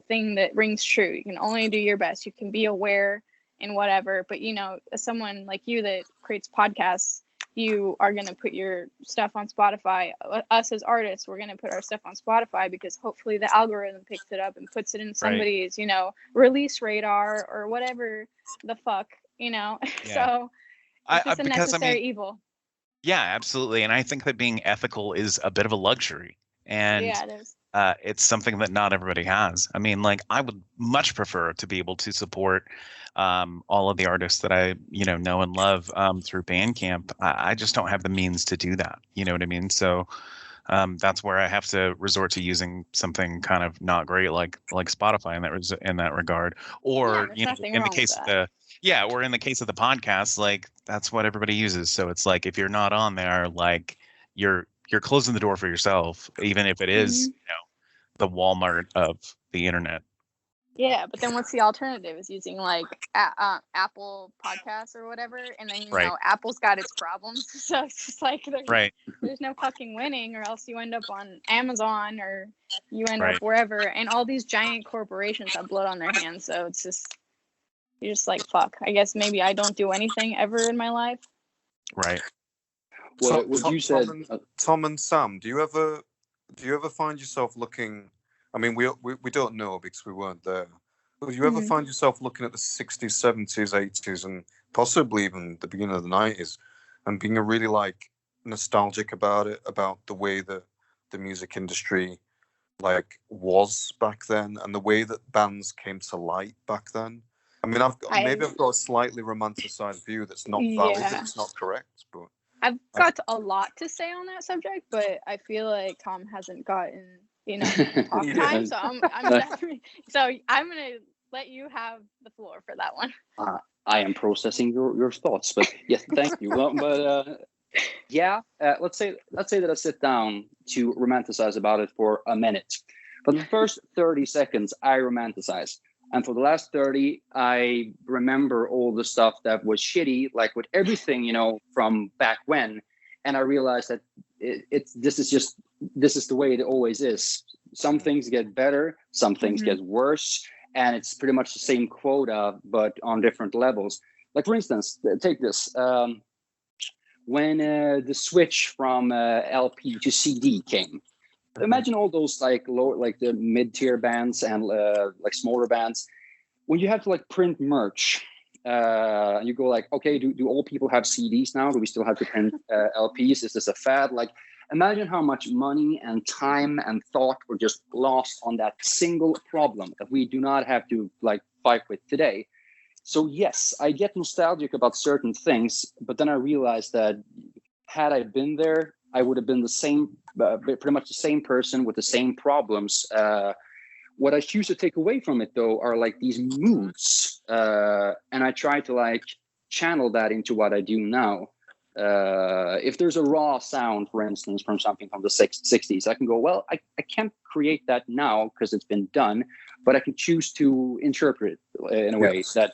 thing that rings true. You can only do your best. You can be aware and whatever, but you know, as someone like you that creates podcasts, you are going to put your stuff on Spotify. Us as artists, we're going to put our stuff on Spotify because hopefully the algorithm picks it up and puts it in somebody's, you know, release radar or whatever the fuck, you know. So it's just a necessary evil. Yeah, absolutely. And I think that being ethical is a bit of a luxury. And it is. It's something that not everybody has. I mean, like, I would much prefer to be able to support all of the artists that I, know and love through Bandcamp. I just don't have the means to do that. You know what I mean? So that's where I have to resort to using something kind of not great, like Spotify in that regard. Or in the case of or in the case of the podcast, like that's what everybody uses. So it's like if you're not on there, like you're closing the door for yourself, even if it is, the Walmart of the internet. Yeah, but then what's the alternative? Is using like Apple Podcasts or whatever, and then Apple's got its problems, so it's just like there's no fucking winning, or else you end up on Amazon or you end up wherever, and all these giant corporations have blood on their hands. So it's just you're just like fuck. I guess maybe I don't do anything ever in my life. Right. Well, what you said, Tom and Sam, do you ever find yourself looking? I mean, we don't know because we weren't there. But do you ever find yourself looking at the 60s, 70s, 80s, and possibly even the beginning of the 90s, and being really like nostalgic about it, about the way that the music industry like was back then, and the way that bands came to light back then? I mean, I've got a slightly romanticized view that's not valid, it's not correct, but I've got a lot to say on that subject, but I feel like Tom hasn't gotten talk time, so I'm gonna let you have the floor for that one. I am processing your thoughts, but yes, thank you. Let's say that I sit down to romanticize about it for a minute. For the first 30 seconds, I romanticize. And for the last 30, I remember all the stuff that was shitty, like with everything, from back when. And I realized that this is the way it always is. Some things get better, some things get worse, and it's pretty much the same quota, but on different levels. Like, for instance, take this. When the switch from LP to CD came, imagine all those like the mid-tier bands and like smaller bands. When you have to like print merch, you go like, okay, do all people have CDs now? Do we still have to print LPs? Is this a fad? Like, imagine how much money and time and thought were just lost on that single problem that we do not have to like fight with today. So yes, I get nostalgic about certain things, but then I realized that had I been there, I would have been the same, pretty much the same person with the same problems. What I choose to take away from it, though, are like these moods, and I try to like channel that into what I do now. If there's a raw sound, for instance, from something from the 60s, I can go, well, I can't create that now because it's been done, but I can choose to interpret it in a way that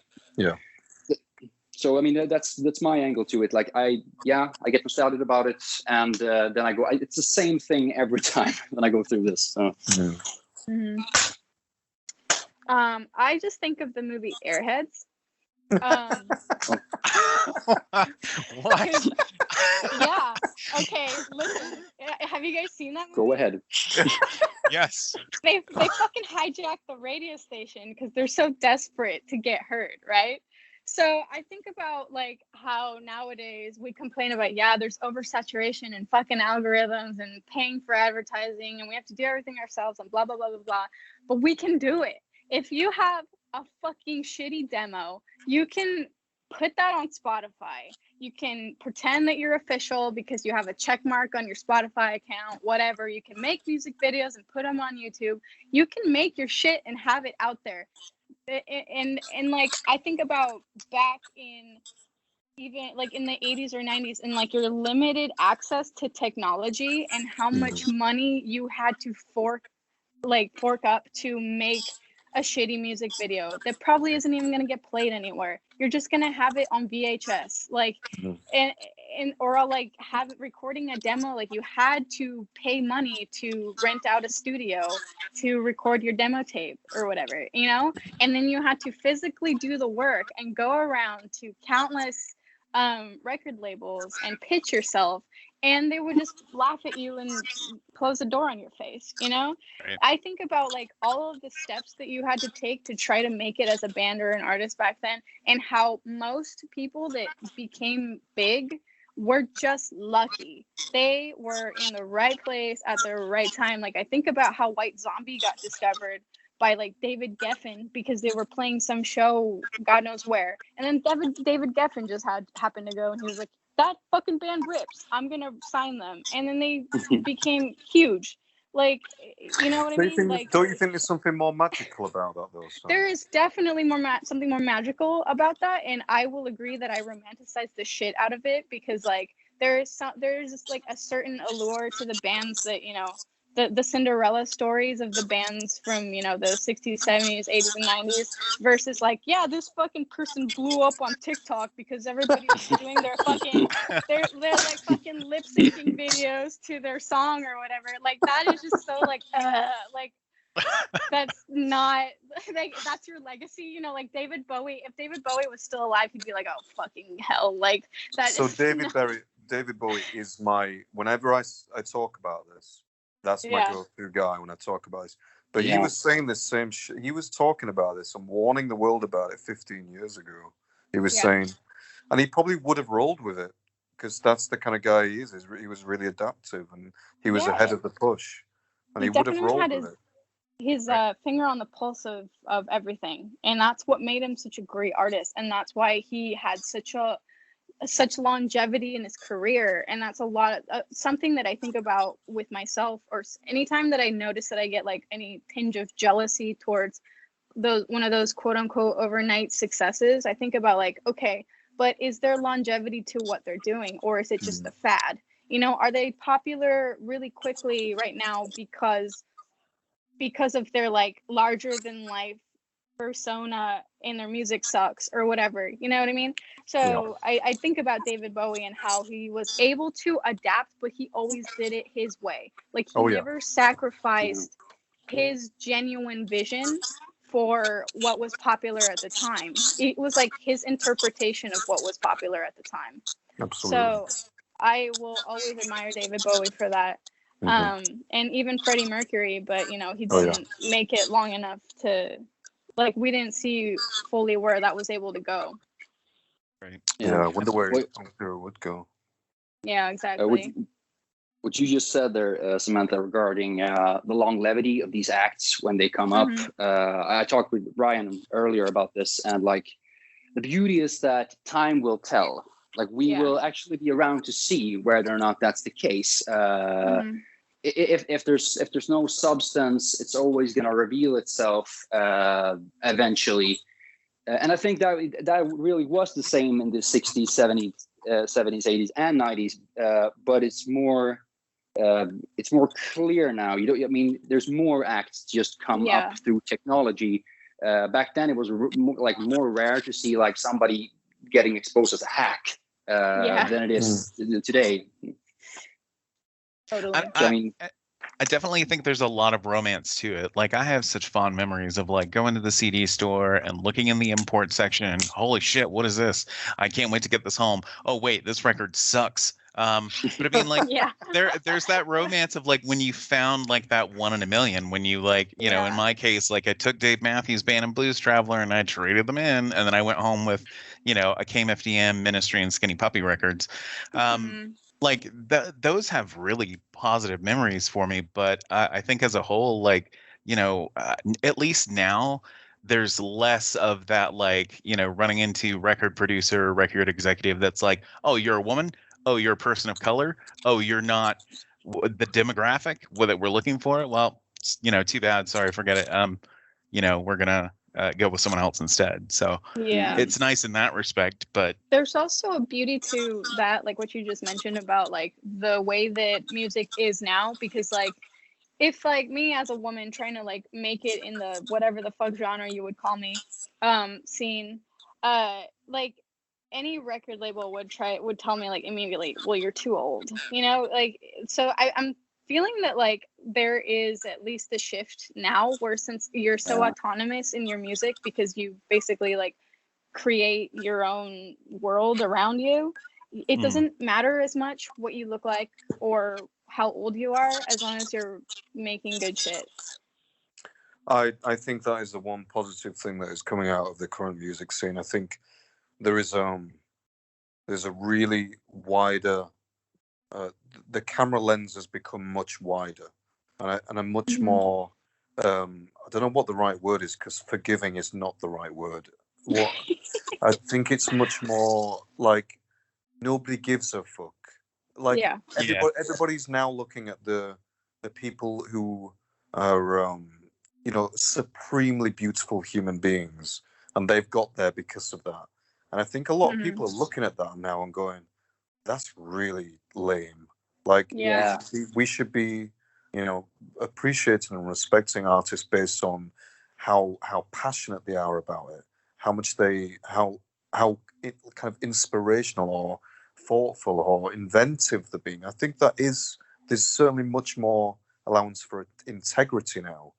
So I mean, that's my angle to it. Like I get nostalgic about it, and then I go. It's the same thing every time when I go through this. So. Mm-hmm. I just think of the movie Airheads. What? Yeah. Okay. Listen. Have you guys seen that movie? Go ahead. Yes. They fucking hijacked the radio station because they're so desperate to get heard, right? So I think about like how nowadays we complain about, there's oversaturation and fucking algorithms and paying for advertising and we have to do everything ourselves and blah, blah, blah, blah, blah. But we can do it. If you have a fucking shitty demo, you can put that on Spotify. You can pretend that you're official because you have a check mark on your Spotify account, whatever. You can make music videos and put them on YouTube. You can make your shit and have it out there. And like I think about back in even like in the 80s or 90s and like your limited access to technology and how much money you had to fork up to make a shitty music video that probably isn't even going to get played anywhere. You're just going to have it on VHS, like, or like have it recording a demo. Like you had to pay money to rent out a studio to record your demo tape or whatever, you know? And then you had to physically do the work and go around to countless record labels and pitch yourself, and they would just laugh at you and close the door on your face, you know? Right. I think about like all of the steps that you had to take to try to make it as a band or an artist back then, and how most people that became big were just lucky. They were in the right place at the right time. Like I think about how White Zombie got discovered by like David Geffen because they were playing some show God knows where, and then David Geffen just happened to go and he was like, that fucking band rips, I'm gonna sign them, and then they became huge. Like, you know what I mean? Don't you think there's something more magical about that though? There is definitely something more magical about that, and I will agree that I romanticize the shit out of it because like there's just like a certain allure to the bands that, you know, the Cinderella stories of the bands from, you know, the 60s, 70s, 80s, and 90s versus like, this fucking person blew up on TikTok because everybody's doing their fucking they're like fucking lip syncing videos to their song or whatever. Like that is just so like that's not like that's your legacy, you know? Like David Bowie, if David Bowie was still alive, he'd be like, oh fucking hell, like that. So David Bowie is my, whenever I talk about this, that's my go-to guy when I talk about this. But he was saying the same shit. He was talking about this and warning the world about it 15 years ago. He was saying, and he probably would have rolled with it because that's the kind of guy he is. He was really adaptive and he was ahead of the push. And he would have rolled with it. His finger on the pulse of everything. And that's what made him such a great artist. And that's why he had such longevity in his career. And that's a lot of something that I think about with myself, or anytime that I notice that I get like any tinge of jealousy towards one of those quote unquote overnight successes, I think about like, okay, but is there longevity to what they're doing, or is it just a fad? You know, are they popular really quickly right now because of their like larger than life persona and their music sucks or whatever, you know what I mean? So I think about David Bowie and how he was able to adapt, but he always did it his way. Like he never sacrificed his genuine vision for what was popular at the time. It was like his interpretation of what was popular at the time. Absolutely. So I will always admire David Bowie for that. And even Freddie Mercury, but you know, he didn't make it long enough to, like, we didn't see fully where that was able to go. Right. Yeah, I wonder where it would go. Yeah, exactly. What you just said there, Samantha, regarding the longevity of these acts when they come up. I talked with Ryan earlier about this, and like the beauty is that time will tell. Like we will actually be around to see whether or not that's the case. If there's no substance, it's always going to reveal itself eventually. And I think that really was the same in the 60s, 70s, 80s, and 90s. But it's more clear now. I mean, there's more acts just come up through technology. Back then, it was more rare to see like somebody getting exposed as a hack than it is today. Totally. I mean, I definitely think there's a lot of romance to it. Like, I have such fond memories of like going to the CD store and looking in the import section. Holy shit, what is this? I can't wait to get this home. Oh wait, this record sucks. But I mean, like, there's that romance of like when you found like that one in a million. When you like, you know, in my case, like I took Dave Matthews Band and Blues Traveler and I traded them in, and then I went home with, you know, a KMFDM, Ministry, and Skinny Puppy records. Like those have really positive memories for me, but I think as a whole, like, you know, at least now there's less of that, like, you know, running into record producer, record executive that's like, oh, you're a woman, oh, you're a person of color, oh, you're not the demographic that we're looking for. Well, you know, too bad, sorry, forget it. You know, we're gonna go with someone else instead. So it's nice in that respect, but there's also a beauty to that, like what you just mentioned about like the way that music is now, because like if like me as a woman trying to like make it in the whatever the fuck genre you would call me scene, like any record label would tell me like immediately, well, you're too old, you know, like, so I'm feeling that like there is at least a shift now where, since you're so autonomous in your music because you basically like create your own world around you, it doesn't matter as much what you look like or how old you are, as long as you're making good shit. I think that is the one positive thing that is coming out of the current music scene. I think there's a really wider the camera lens has become much wider and a much more I don't know what the right word is, because forgiving is not the right word. What I think it's much more like nobody gives a fuck. Like everybody's now looking at the people who are you know, supremely beautiful human beings, and they've got there because of that. And I think a lot of people are looking at that now and going, that's really lame. Like, we should be, you know, appreciating and respecting artists based on how passionate they are about it, how much how kind of inspirational or thoughtful or inventive they're being. I think there's certainly much more allowance for integrity now,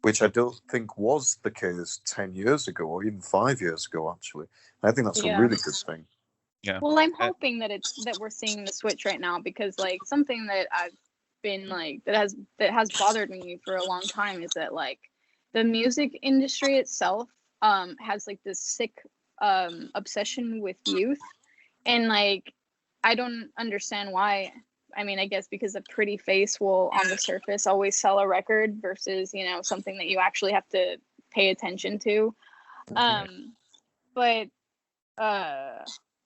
which I don't think was the case 10 years ago or even 5 years ago, actually. And I think that's a really good thing. Yeah. Well, I'm hoping that we're seeing the switch right now, because like something that I've been like that has bothered me for a long time is that like the music industry itself has like this sick obsession with youth, and like I don't understand why. I mean, I guess because a pretty face will on the surface always sell a record versus, you know, something that you actually have to pay attention to. But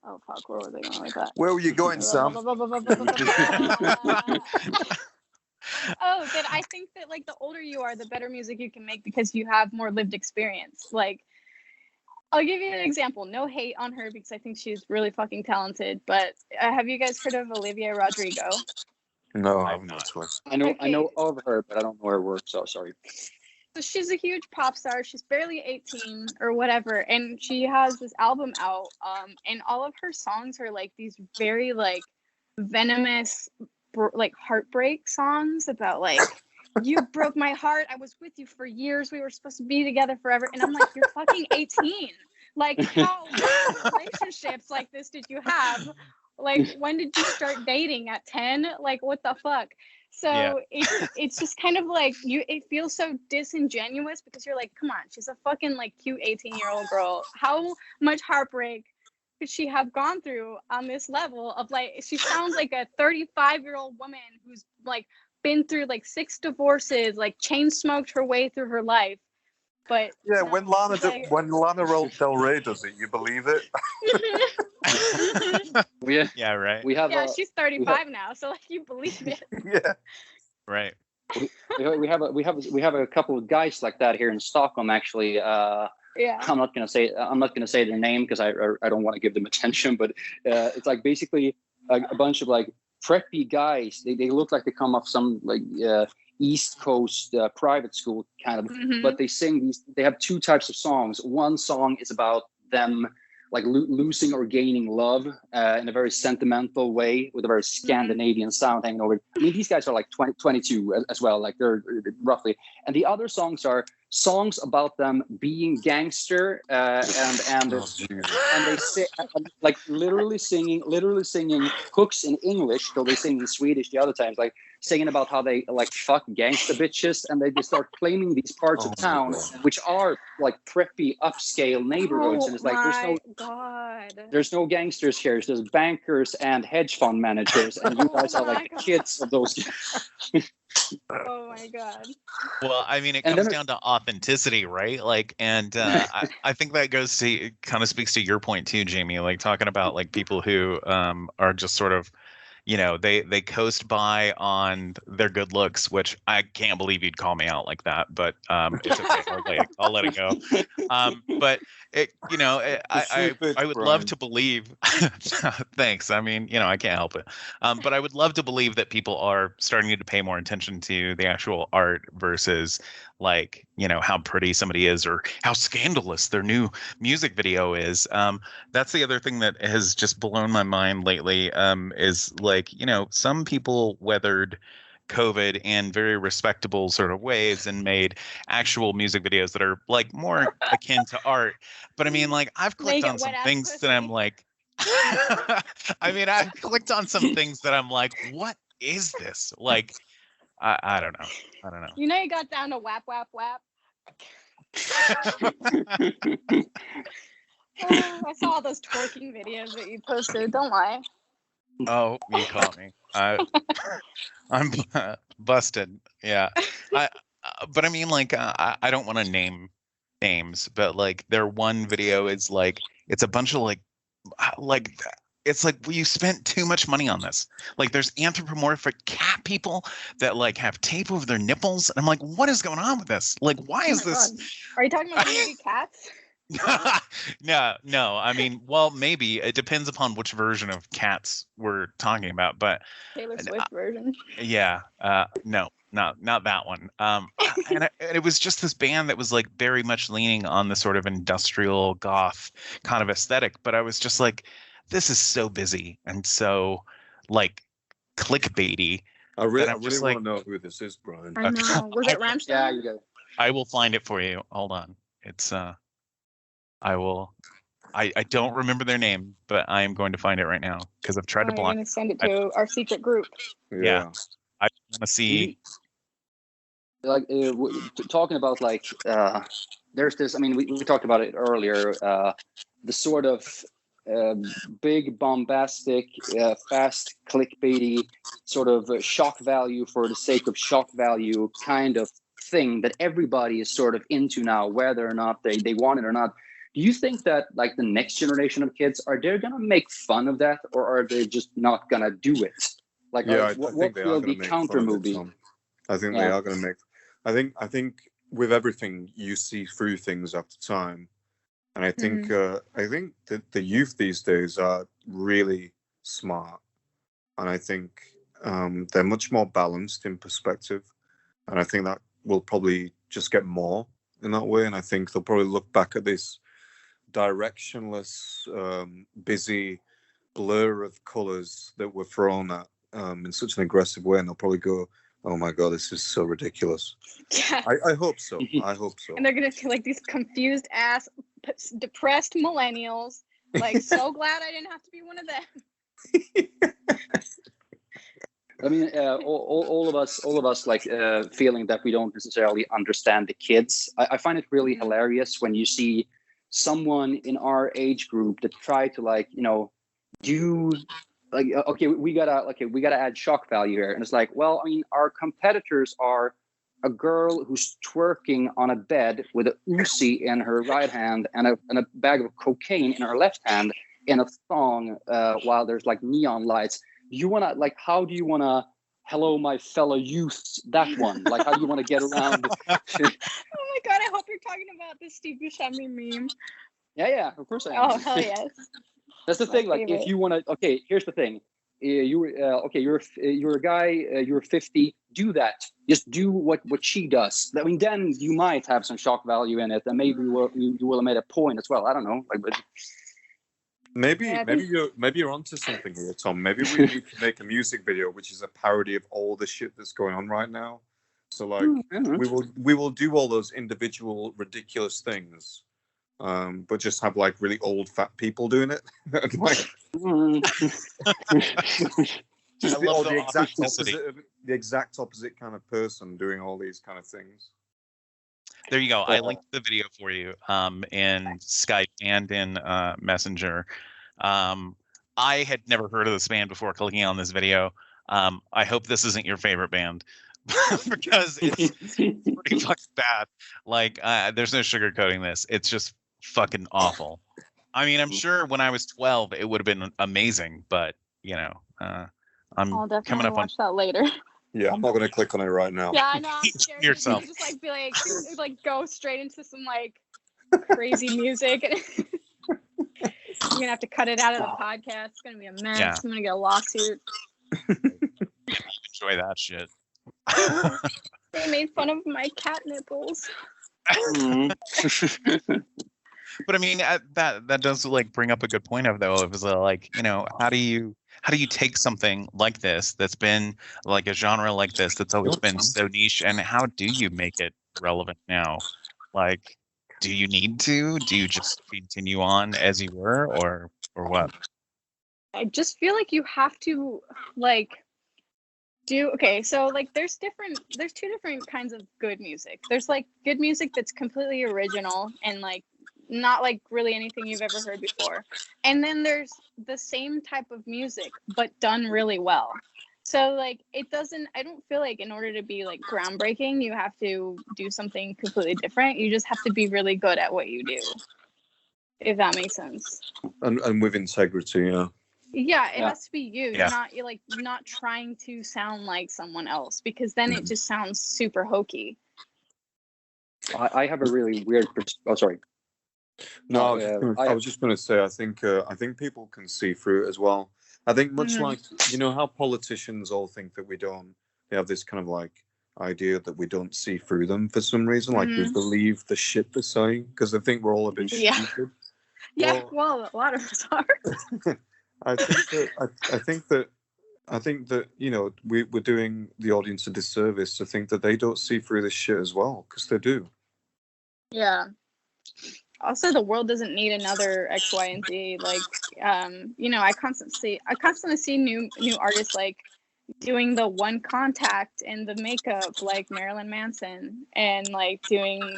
oh fuck, where was I going with that? Where were you going, Sam? Oh, that I think that like the older you are, the better music you can make because you have more lived experience. Like, I'll give you an example. No hate on her because I think she's really fucking talented. But have you guys heard of Olivia Rodrigo? No, I haven't actually. I know of her, but I don't know her work. So sorry. So she's a huge pop star. She's barely 18 or whatever, and she has this album out. And all of her songs are like these very like venomous, like heartbreak songs about like, you broke my heart. I was with you for years. We were supposed to be together forever. And I'm like, you're fucking 18. Like, how many relationships like this did you have? Like, when did you start dating? At 10? Like, what the fuck? So it's just kind of like it feels so disingenuous because you're like, come on, she's a fucking like cute 18-year-old girl. How much heartbreak could she have gone through on this level of like, she sounds like a 35-year-old woman who's like been through like 6 divorces, like chain smoked her way through her life. But yeah, when Lana Del Rey does it, you believe it. Yeah, right. She's 35 now, so like you believe it. Yeah, right. We have a couple of guys like that here in Stockholm, actually. I'm not gonna say their name because I don't want to give them attention, but it's like basically a bunch of like preppy guys. They look like they come off some like East Coast private school kind of, but they sing these. They have 2 types of songs. One song is about them like losing or gaining love in a very sentimental way with a very Scandinavian sound hanging over it. I mean, these guys are like 22 as well, like they're roughly. And the other songs are songs about them being gangster and they say like literally singing hooks in English, though they sing in Swedish the other times, like singing about how they like fuck gangster bitches, and they start claiming these parts of town which are like preppy upscale neighborhoods, and it's like there's no gangsters here, there's bankers and hedge fund managers, and you guys are like the kids of those. Oh my god. Well, I mean, it comes down to authenticity, right? Like, and I think that goes to kind of speaks to your point too, Jamie. Like talking about like people who are just sort of, you know, they coast by on their good looks, which I can't believe you'd call me out like that, but it's okay. I'll let it go. But it, you know, I would love to believe. Thanks. I mean, you know, I can't help it. But I would love to believe that people are starting to pay more attention to the actual art versus like, you know, how pretty somebody is or how scandalous their new music video is. That's the other thing that has just blown my mind lately, is like, you know, some people weathered COVID in very respectable sort of ways and made actual music videos that are like more akin to art. But I mean, like I've clicked on some things that I'm like, I mean, I've clicked on some things that I'm like, what is this? Like, I don't know. You know, you got down to wap, wap, wap. I saw all those twerking videos that you posted. Don't lie. Oh, you caught me. I'm busted. Yeah. But I mean, like, I don't want to name names, but like, their one video is like, it's a bunch of like it's like, well, you spent too much money on this. Like, there's anthropomorphic cat people that like have tape over their nipples, and I'm like, what is going on with this? Like, why is this? God. Are you talking about baby cats? No. I mean, well, maybe it depends upon which version of Cats we're talking about, but Taylor Swift version. Yeah, no, not that one. And it was just this band that was like very much leaning on the sort of industrial goth kind of aesthetic, but I was just like, this is so busy and so like clickbaity. I really want to know who this is, Brian. I know. Was it Rammstein? Yeah, you go. I will find it for you. Hold on. It's I don't remember their name, but I am going to find it right now because I've tried to block. I'm going to send it to our secret group. Yeah. I want to see. Like talking about like there's this. I mean, we talked about it earlier. The sort of big bombastic, fast clickbaity sort of shock value for the sake of shock value kind of thing that everybody is sort of into now, whether or not they want it or not. Do you think that like the next generation of kids, are they gonna make fun of that, or are they just not gonna do it? Like, yeah, what will be counter movie? I think they are gonna make. I think with everything you see through things after time, and I think that the youth these days are really smart, and I think they're much more balanced in perspective, and I think that will probably just get more in that way, and I think they'll probably look back at this directionless, busy blur of colors that were thrown at in such an aggressive way, and they'll probably go, oh my god, this is so ridiculous. Yeah. I hope so. I hope so. And they're gonna feel like these confused ass depressed millennials, like, so glad I didn't have to be one of them. I mean, all of us like feeling that we don't necessarily understand the kids. I find it really hilarious when you see someone in our age group that try to like, you know, do like, okay, we gotta add shock value here, and it's like, well, I mean, our competitors are a girl who's twerking on a bed with a Uzi in her right hand and a bag of cocaine in her left hand in a thong while there's like neon lights. You wanna like, how do you wanna hello my fellow youths that one? Like, how do you want to get around? Oh my god, I hope you're talking about the Steve Buscemi meme. Yeah, of course I am. Oh hell yes. That's the thing. Like, favorite. if you want to, okay, here's the thing. You're a guy. You're 50. Do that. Just do what she does. I mean, then you might have some shock value in it, and maybe you will have made a point as well. I don't know. Like, but Maybe Yeah, maybe you're onto something here, Tom. Maybe we can make a music video which is a parody of all the shit that's going on right now. So like we will do all those individual ridiculous things, but just have like really old fat people doing it. Like, just the exact opposite kind of person doing all these kind of things. There you go. I linked the video for you in Skype and in Messenger. I had never heard of this band before clicking on this video. I hope this isn't your favorite band because it's pretty fucking bad. Like, there's no sugarcoating this. It's just fucking awful. I mean, I'm sure when I was 12, it would have been amazing, but you know, I'll definitely coming up watch that later. Yeah, I'm not going to click on it right now. Yeah, I know. I'm scared. Yourself. Just like be like go straight into some like crazy music. You're gonna have to cut it out of the podcast. It's gonna be a mess. Yeah. I'm gonna get a lawsuit. Enjoy that shit. They made fun of my cat nipples. But I mean, that does like bring up a good point of though. It was like, you know, how do you take something like this that's been like a genre like this that's always been so niche, and how do you make it relevant now? Like, do you need to? Do you just continue on as you were, or what? I just feel like you have to like so like there's two different kinds of good music. There's like good music that's completely original and like not like really anything you've ever heard before. And then there's the same type of music but done really well. So like I don't feel like in order to be like groundbreaking, you have to do something completely different. You just have to be really good at what you do. If that makes sense. And with integrity, yeah. Yeah, it has to be you. Yeah. You're not trying to sound like someone else, because then it just sounds super hokey. I have a really weird. Sorry. No, I was just going to say, I think people can see through it as well. I think much like, you know, how politicians all think that they have this kind of like idea that we don't see through them for some reason. Like we believe the shit they're saying because they think we're all a bit stupid. Yeah, well, a lot of us are. I think that you know we're doing the audience a disservice to think that they don't see through this shit as well, because they do. Yeah. Also, the world doesn't need another X, Y, and Z. Like, you know, I constantly see new artists like doing the one contact and the makeup like Marilyn Manson, and like doing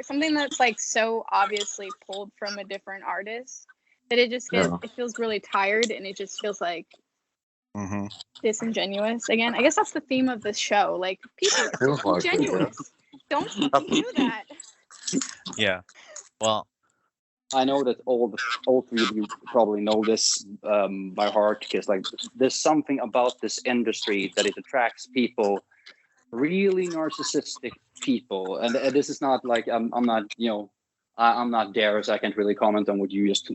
something that's like so obviously pulled from a different artist that it just it feels really tired, and it just feels like disingenuous again. I guess that's the theme of this show. Like, people are disingenuous. Don't do that. Yeah. Well, I know that all three of you probably know this by heart, because like there's something about this industry that it attracts people, really narcissistic people, and this is not like I'm not, you know, I'm not there, so I can't really comment on what you just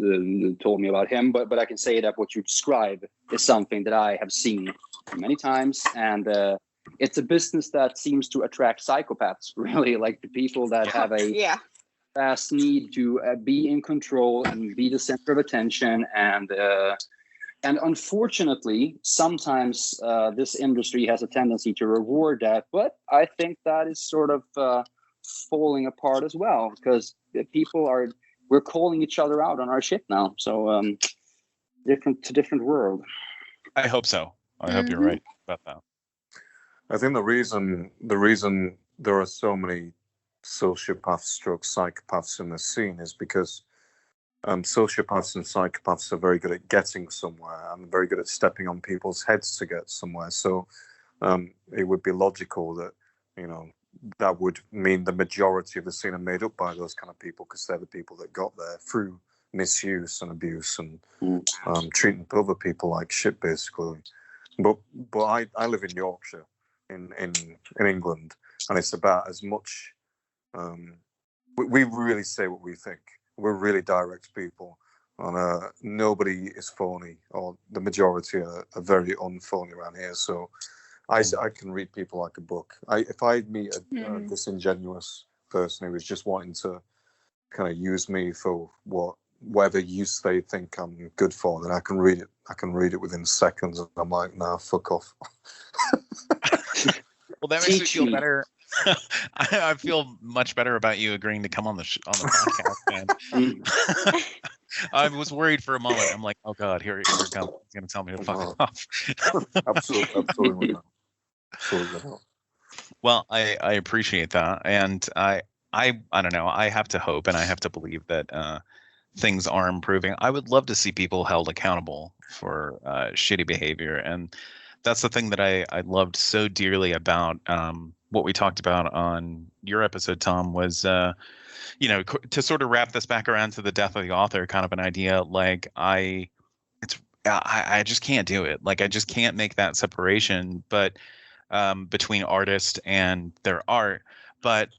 told me about him, but I can say that what you describe is something that I have seen many times, and it's a business that seems to attract psychopaths, really, like the people that have a vast need to be in control and be the center of attention, and unfortunately, sometimes this industry has a tendency to reward that, but I think that is sort of falling apart as well, because we're calling each other out on our shit now. So different world. I hope so. I hope you're right about that. I think the reason there are so many sociopaths/psychopaths in the scene is because sociopaths and psychopaths are very good at getting somewhere and very good at stepping on people's heads to get somewhere. So it would be logical that, you know, that would mean the majority of the scene are made up by those kind of people, because they're the people that got there through misuse and abuse and treating other people like shit, basically. But I live in Yorkshire, in England, and it's about as much. We really say what we think. We're really direct people, and nobody is phony, or the majority are very unphony around here. So I can read people like a book. If I meet a disingenuous person who was just wanting to kind of use me for what whatever use they think I'm good for, then I can read it. I can read it within seconds, and I'm like, nah, fuck off. Well, that makes me feel better. I feel much better about you agreeing to come on the podcast, man. I was worried for a moment. I'm like, oh god, here it comes. He's gonna tell me to fuck off. Absolutely not. Absolutely not. Well, I appreciate that, and I don't know. I have to hope and I have to believe that things are improving. I would love to see people held accountable for shitty behavior, and that's the thing that I loved so dearly about what we talked about on your episode, Tom, was to sort of wrap this back around to the death of the author, kind of an idea. Like I just can't do it. Like I just can't make that separation, but between artist and their art. But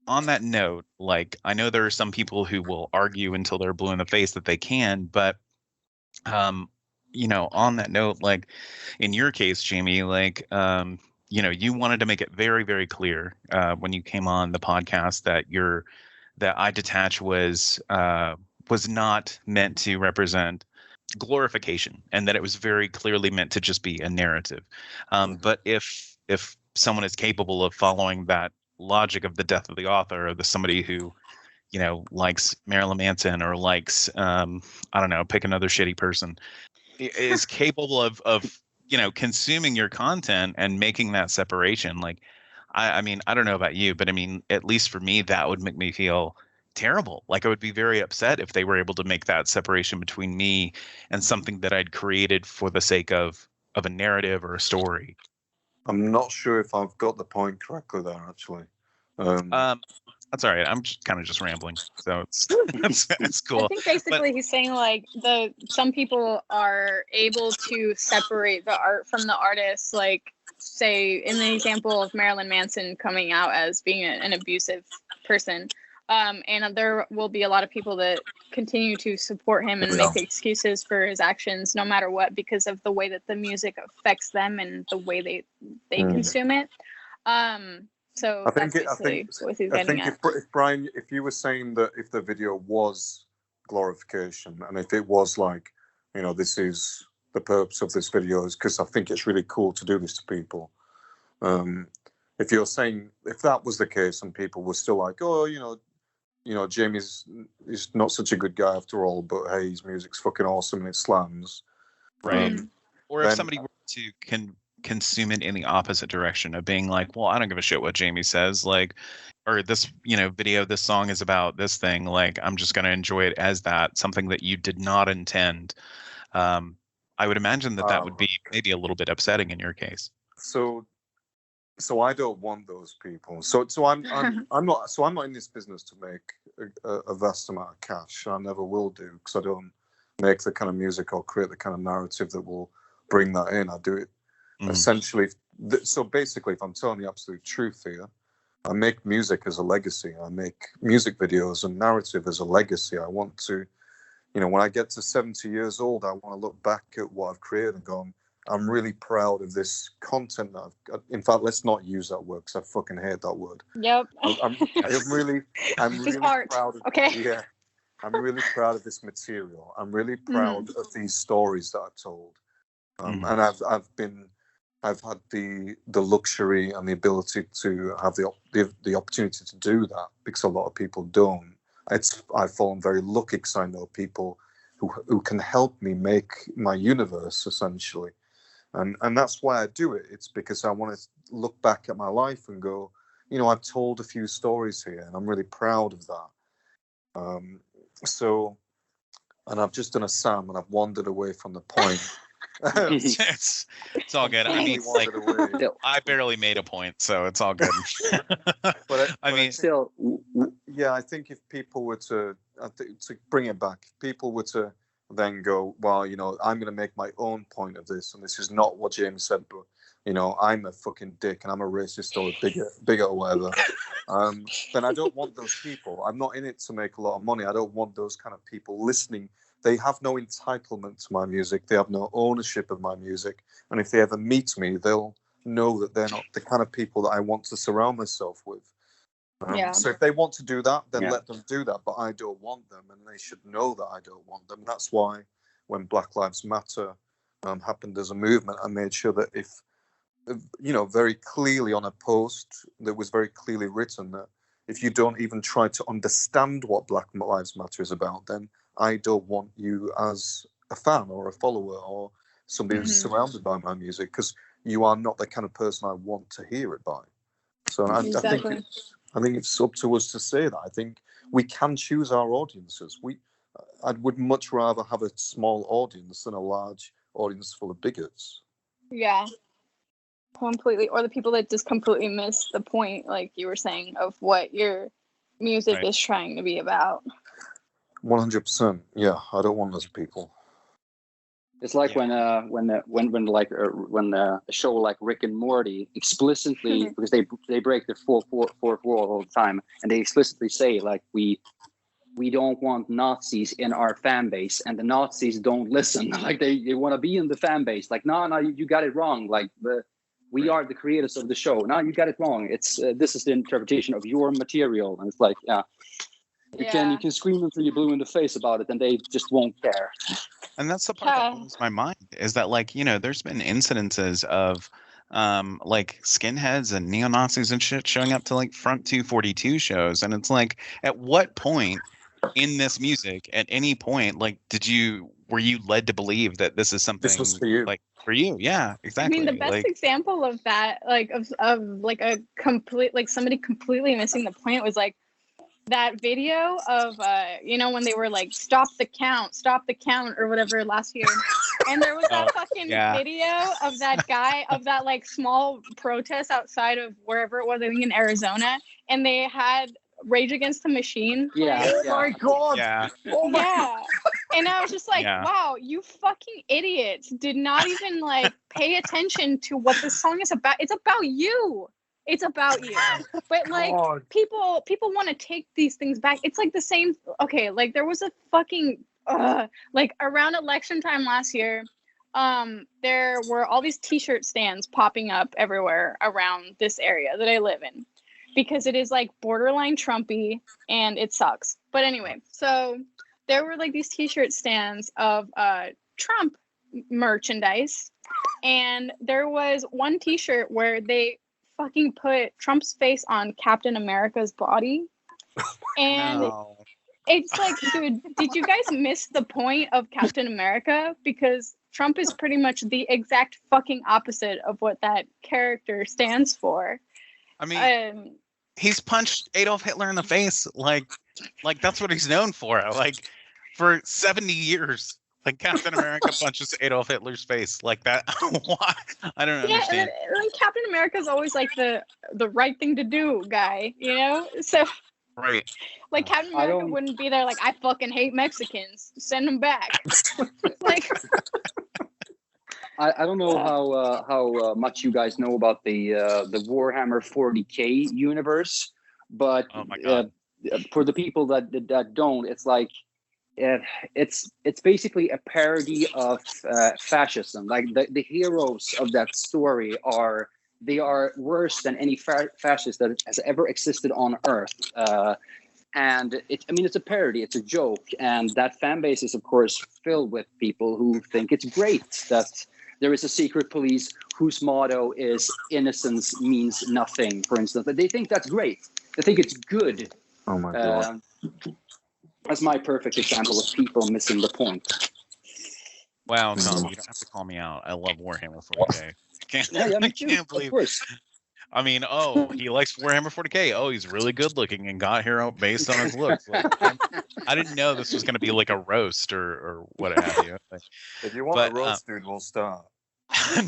on that note, like I know there are some people who will argue until they're blue in the face that they can, but on that note, like in your case, Jamie, like you wanted to make it very, very clear when you came on the podcast that I Detach was not meant to represent glorification, and that it was very clearly meant to just be a narrative. But if someone is capable of following that logic of the death of the author, or somebody who likes Marilyn Manson or likes I don't know, pick another shitty person, is capable of consuming your content and making that separation, like I mean, I don't know about you, but I mean, at least for me, that would make me feel terrible. Like I would be very upset if they were able to make that separation between me and something that I'd created for the sake of a narrative or a story. I'm not sure if I've got the point correctly there, actually. That's all right. I'm just rambling, so it's cool. I think basically he's saying like some people are able to separate the art from the artist, like say in the example of Marilyn Manson coming out as being an abusive person. And there will be a lot of people that continue to support him and make excuses for his actions no matter what, because of the way that the music affects them and the way they consume it. So what he's getting at. If Brian, if you were saying that if the video was glorification, and if it was like, this is the purpose of this video, is because I think it's really cool to do this to people. If you're saying, if that was the case and people were still like, oh, Jamie's is not such a good guy after all, but hey, his music's fucking awesome and it slams. Right. Or if somebody were to consume it in the opposite direction of being like, well, I don't give a shit what Jamie says, like, or this, video, this song is about this thing, like, I'm just going to enjoy it as that, something that you did not intend. I would imagine that would be maybe a little bit upsetting in your case. So I don't want those people. So I'm not in this business to make a vast amount of cash. I never will do, because I don't make the kind of music or create the kind of narrative that will bring that in. I do it essentially. So basically, if I'm telling the absolute truth here, I make music as a legacy. I make music videos and narrative as a legacy. I want to, when I get to 70 years old, I want to look back at what I've created and go, I'm really proud of this content that I've got. In fact, let's not use that word because I fucking hate that word. Yep. I'm really proud of, okay. Yeah. I'm really proud of this material. I'm really proud of these stories that I've told. And I've had the luxury and the ability to have the opportunity to do that, because a lot of people don't. I've fallen very lucky because I know people who can help me make my universe, essentially. And that's why I do it. It's because I want to look back at my life and go, I've told a few stories here, and I'm really proud of that. And I've just done a Sam, and I've wandered away from the point. It's all good. I mean, like, I barely made a point, so it's all good. I think if people were to bring it back, if people were to then go, well, I'm going to make my own point of this, and this is not what James said, but I'm a fucking dick and I'm a racist or a bigot or whatever, then I don't want those people. I'm not in it to make a lot of money. I don't want those kind of people listening. They have no entitlement to my music. They have no ownership of my music. And if they ever meet me, they'll know that they're not the kind of people that I want to surround myself with. So if they want to do that, then Yeah. let them do that. But I don't want them, and they should know that I don't want them. That's why when Black Lives Matter happened as a movement, I made sure that if very clearly on a post that was very clearly written that if you don't even try to understand what Black Lives Matter is about, then I don't want you as a fan or a follower or somebody who's surrounded by my music, because you are not the kind of person I want to hear it by. So Exactly. I think it's up to us to say that. I think we can choose our audiences. I would much rather have a small audience than a large audience full of bigots. Yeah. Completely. Or the people that just completely miss the point, like you were saying, of what your music is trying to be about. 100%. Yeah, I don't want those people. It's like when a show like Rick and Morty explicitly, because they break the fourth wall all the time, and they explicitly say like we don't want Nazis in our fan base, and the Nazis don't listen. Like they want to be in the fan base. Like no, you got it wrong. Like we are the creators of the show. No, you got it wrong. It's this is the interpretation of your material, and it's like you can scream until you're blue in the face about it, and they just won't care. And that's the part that blows my mind, is that like, there's been incidences of like skinheads and neo-Nazis and shit showing up to like Front 242 shows. And it's like, at what point in this music, at any point, like were you led to believe that this is something this was for you? Like for you? Yeah, exactly. I mean, the best example of that, like of like a complete, like somebody completely missing the point, was like that video of when they were like stop the count or whatever last year, and there was that fucking video of that guy, of that like small protest outside of wherever it was, I think in Arizona, and they had Rage Against the Machine. Oh my god. Oh my god. And I was just like, wow, you fucking idiots did not even like pay attention to what this song is about. It's about you. It's about you. But like people want to take these things back. It's like the same. Okay, like there was a fucking like around election time last year, there were all these t-shirt stands popping up everywhere around this area that I live in, because it is like borderline Trumpy and it sucks. But anyway, so there were like these t-shirt stands of Trump merchandise, and there was one t-shirt where they fucking put Trump's face on Captain America's body. And it's like, dude, did you guys miss the point of Captain America? Because Trump is pretty much the exact fucking opposite of what that character stands for. I mean, he's punched Adolf Hitler in the face. Like that's what he's known for. Like for 70 years. Like Captain America punches Adolf Hitler's face like that. Why? I don't understand. And Captain America's always like the right thing to do guy, So right. Like Captain America wouldn't be there like, I fucking hate Mexicans. Send them back. Like I don't know how much you guys know about the Warhammer 40K universe, but for the people that don't, it's like it's basically a parody of fascism. Like the heroes of that story are worse than any fascist that has ever existed on Earth. And it's a parody, it's a joke, and that fan base is of course filled with people who think it's great that there is a secret police whose motto is innocence means nothing, for instance. But they think that's great. They think it's good. Oh my god. That's my perfect example of people missing the point. Wow, Tom, you don't have to call me out. I love Warhammer 40K. Me too, Can't believe. Of course. I mean, he likes Warhammer 40K. Oh, he's really good looking and got here based on his looks. Like, I didn't know this was going to be like a roast or what have you. If you want a roast, dude, we'll start.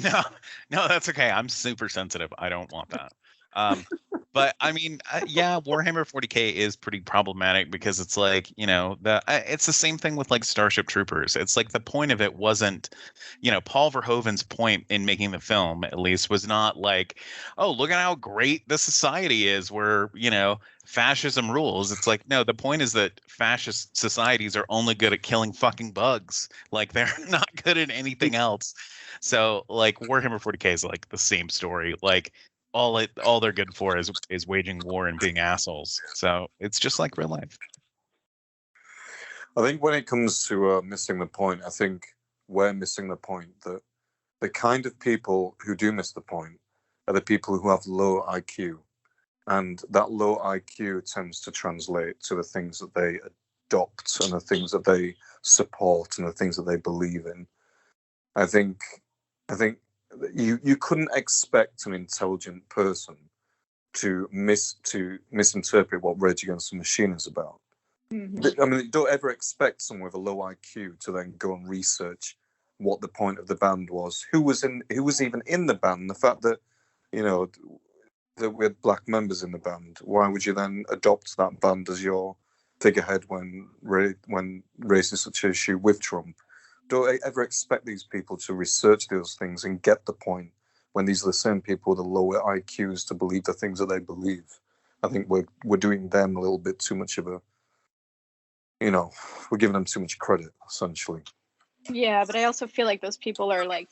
No, that's okay. I'm super sensitive. I don't want that. But I mean, Warhammer 40K is pretty problematic because it's like, it's the same thing with like Starship Troopers. It's like the point of it wasn't, Paul Verhoeven's point in making the film, at least, was not like, oh, look at how great the society is where, fascism rules. It's like, no, the point is that fascist societies are only good at killing fucking bugs. Like they're not good at anything else. So like Warhammer 40K is like the same story. Like, all they're good for is waging war and being assholes. So it's just like real life. I think when it comes to missing the point, I think we're missing the point that the kind of people who do miss the point are the people who have low IQ. And that low IQ tends to translate to the things that they adopt and the things that they support and the things that they believe in. I think you couldn't expect an intelligent person to misinterpret what Rage Against the Machine is about. Mm-hmm. I mean, you don't ever expect someone with a low IQ to then go and research what the point of the band was, who was even in the band. The fact that, you know, that we had black members in the band. Why would you then adopt that band as your figurehead when race is such an issue with Trump? Don't ever expect these people to research those things and get the point when these are the same people with the lower IQs to believe the things that they believe. I think we're doing them a little bit too much of a, you know, we're giving them too much credit, essentially. Yeah, but I also feel like those people are like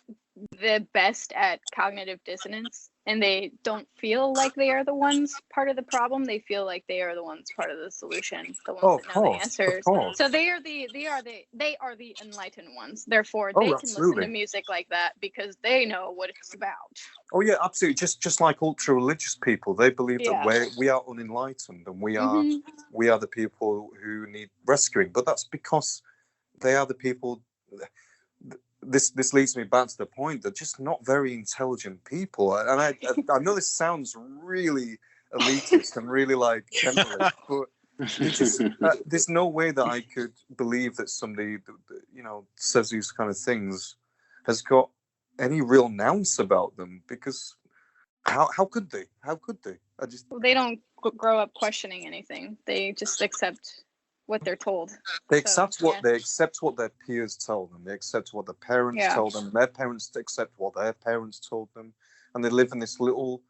the best at cognitive dissonance, and they don't feel like they are the ones part of the problem. They feel like they are the ones part of the solution, the ones that know the answers. So they are the enlightened ones. Therefore, they can listen to music like that because they know what it's about. Oh yeah, absolutely. Just like ultra religious people, they believe that we are unenlightened and we are the people who need rescuing. But that's because they are the people. This leads me back to the point that just not very intelligent people. And I know this sounds really elitist and really like generalist, but there's no way that I could believe that somebody that, you know, says these kind of things has got any real nous about them, because how could they? Well, they don't grow up questioning anything. They just accept what they're told. They accept what their peers tell them. They accept what their parents tell them. Their parents accept what their parents told them, and they live in this little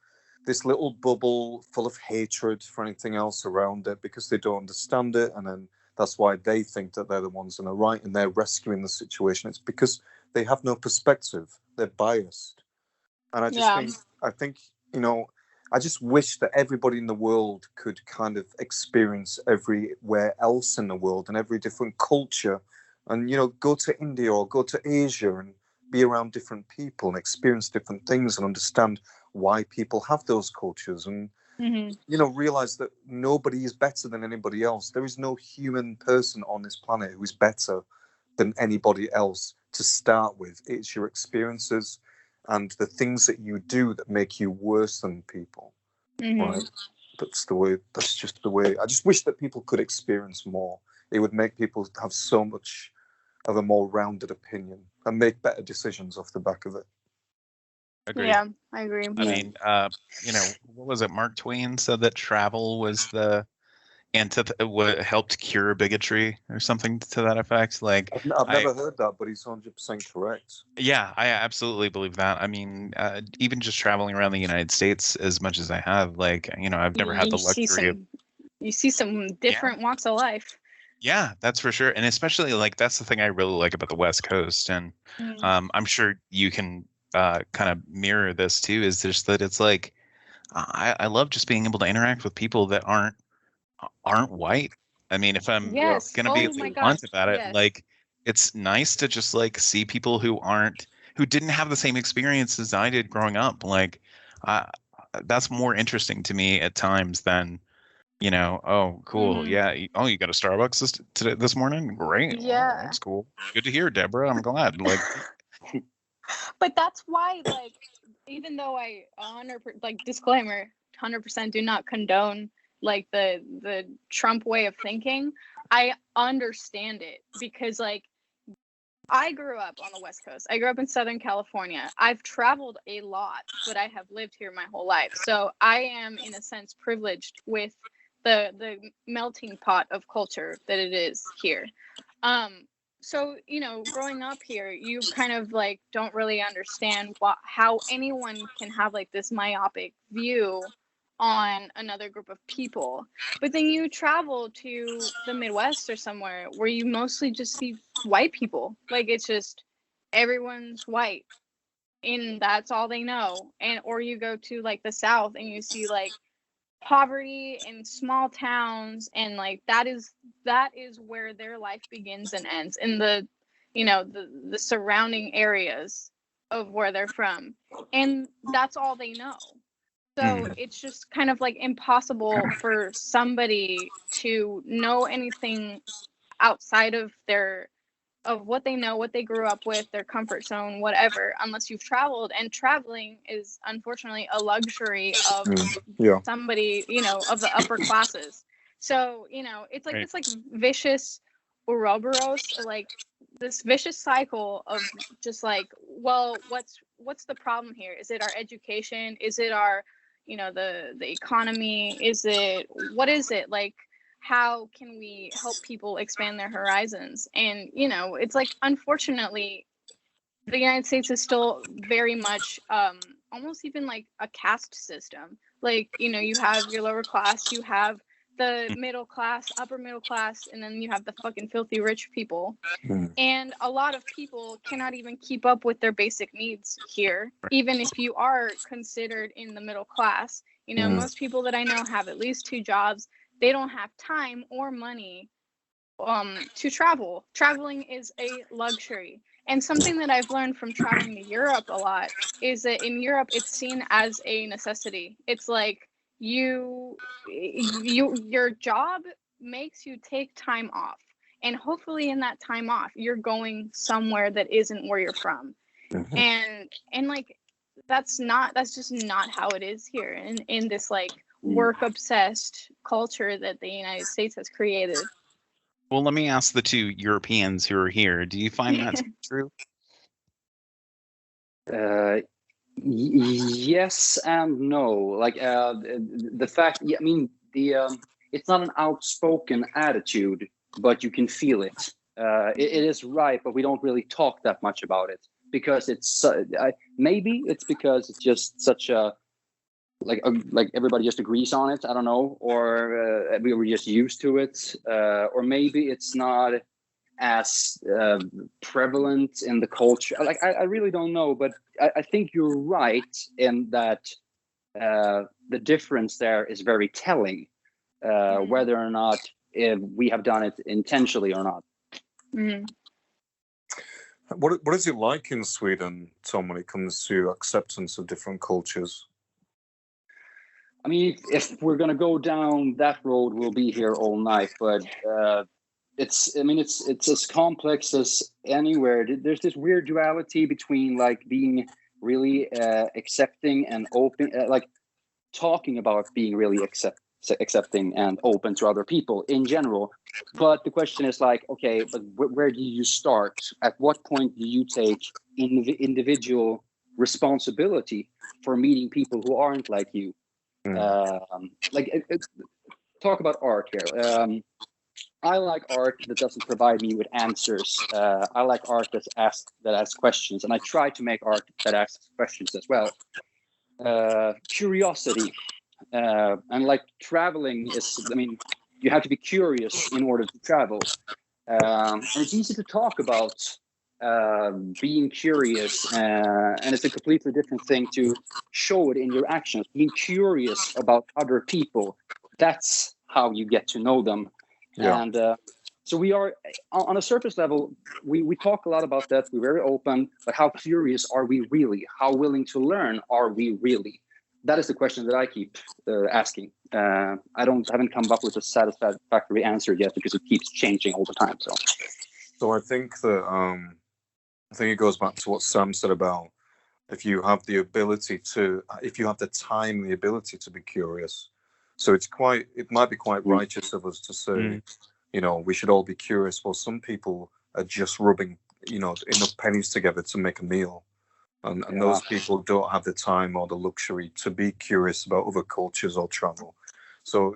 bubble full of hatred for anything else around it because they don't understand it, and then that's why they think that they're the ones in the right and they're rescuing the situation. It's because they have no perspective. They're biased, and I think you know. I just wish that everybody in the world could kind of experience everywhere else in the world and every different culture, and, you know, go to India or go to Asia and be around different people and experience different things and understand why people have those cultures and, you know, realize that nobody is better than anybody else. There is no human person on this planet who is better than anybody else to start with. It's your experiences and the things that you do that make you worse than people. Right? That's just the way. I just wish that people could experience more. It would make people have so much of a more rounded opinion and make better decisions off the back of it. Agreed. Yeah, I agree. I mean, you know, what was it? Mark Twain said that travel was the what helped cure bigotry or something to that effect. Like, I've never heard that, but he's 100% correct. Yeah, I absolutely believe that. I mean, even just traveling around the United States as much as I have, like, you know, I've never had the luxury of. You see some different walks of life. Yeah, that's for sure. And especially, like, that's the thing I really like about the West Coast. And I'm sure you can kind of mirror this too, is just that it's like, I love just being able to interact with people that aren't white. I mean, if I'm gonna be blunt about it, like, it's nice to just like see people who didn't have the same experiences I did growing up. Like, that's more interesting to me at times than, you know, oh, cool, yeah, oh, you got a Starbucks this morning? Great, yeah, that's cool. Good to hear, Deborah. I'm glad. Like, but that's why, like, even though I 100% like disclaimer, 100% do not condone like the Trump way of thinking. I understand it because, like, I grew up on the West Coast. I grew up in Southern California. I've traveled a lot, but I have lived here my whole life. So I am, in a sense, privileged with the melting pot of culture that it is here. So, you know, growing up here, you kind of like don't really understand how anyone can have like this myopic view on another group of people. But then you travel to the Midwest or somewhere where you mostly just see white people. Like, it's just everyone's white. and that's all they know. And or you go to like the South and you see like poverty in small towns, and like that is where their life begins and ends, in the the surrounding areas of where they're from, and that's all they know. So it's just kind of like impossible for somebody to know anything outside of what they know, what they grew up with, their comfort zone, whatever, unless you've traveled. And traveling is unfortunately a luxury of somebody, of the upper classes. So, it's like this like vicious Ouroboros, like this vicious cycle of just like, well, what's the problem here? Is it our education? Is it our, the economy? What is it? Like, how can we help people expand their horizons? And, it's like, unfortunately, the United States is still very much almost even like a caste system. Like, you have your lower class, you have the middle class, upper middle class, and then you have the fucking filthy rich people. And a lot of people cannot even keep up with their basic needs here, even if you are considered in the middle class. Most people that I know have at least 2 jobs. They don't have time or money to travel. Traveling is a luxury. And something that I've learned from traveling to Europe a lot is that in Europe, it's seen as a necessity. It's like your job makes you take time off. And hopefully in that time off, you're going somewhere that isn't where you're from. And like, that's just not how it is here in this like work obsessed culture that the United States has created. Well, let me ask the 2 Europeans who are here. Do you find that to be true? Yes and no. Like the fact, I mean, it's not an outspoken attitude, but you can feel it. It is right, but we don't really talk that much about it because it's maybe it's because it's just such a like everybody just agrees on it. I don't know, or we were just used to it, or maybe it's not as prevalent in the culture. Like I really don't know, but I think you're right in that the difference there is very telling, whether or not we have done it intentionally or not. What is it like in Sweden, Tom, when it comes to acceptance of different cultures? I mean, if we're going to go down that road, we'll be here all night. But it's as complex as anywhere. There's this weird duality between like being really accepting and open, like talking about being really accepting and open to other people in general. But the question is like, okay, but where do you start? At what point do you take individual responsibility for meeting people who aren't like you? Talk about art here. I like art that doesn't provide me with answers. I like art that asks questions, and I try to make art that asks questions as well. Curiosity, and like traveling is, I mean, you have to be curious in order to travel. And it's easy to talk about being curious, and it's a completely different thing to show it in your actions. Being curious about other people, that's how you get to know them. And so we are, on a surface level, we talk a lot about that. We're very open, but how curious are we really? How willing to learn are we really? That is the question that I keep asking. I haven't come up with a satisfactory answer yet because it keeps changing all the time. So I think that it goes back to what Sam said about if you have the time, the ability to be curious. So it might be quite righteous of us to say, we should all be curious. Well, some people are just rubbing, enough pennies together to make a meal. And those people don't have the time or the luxury to be curious about other cultures or travel. So,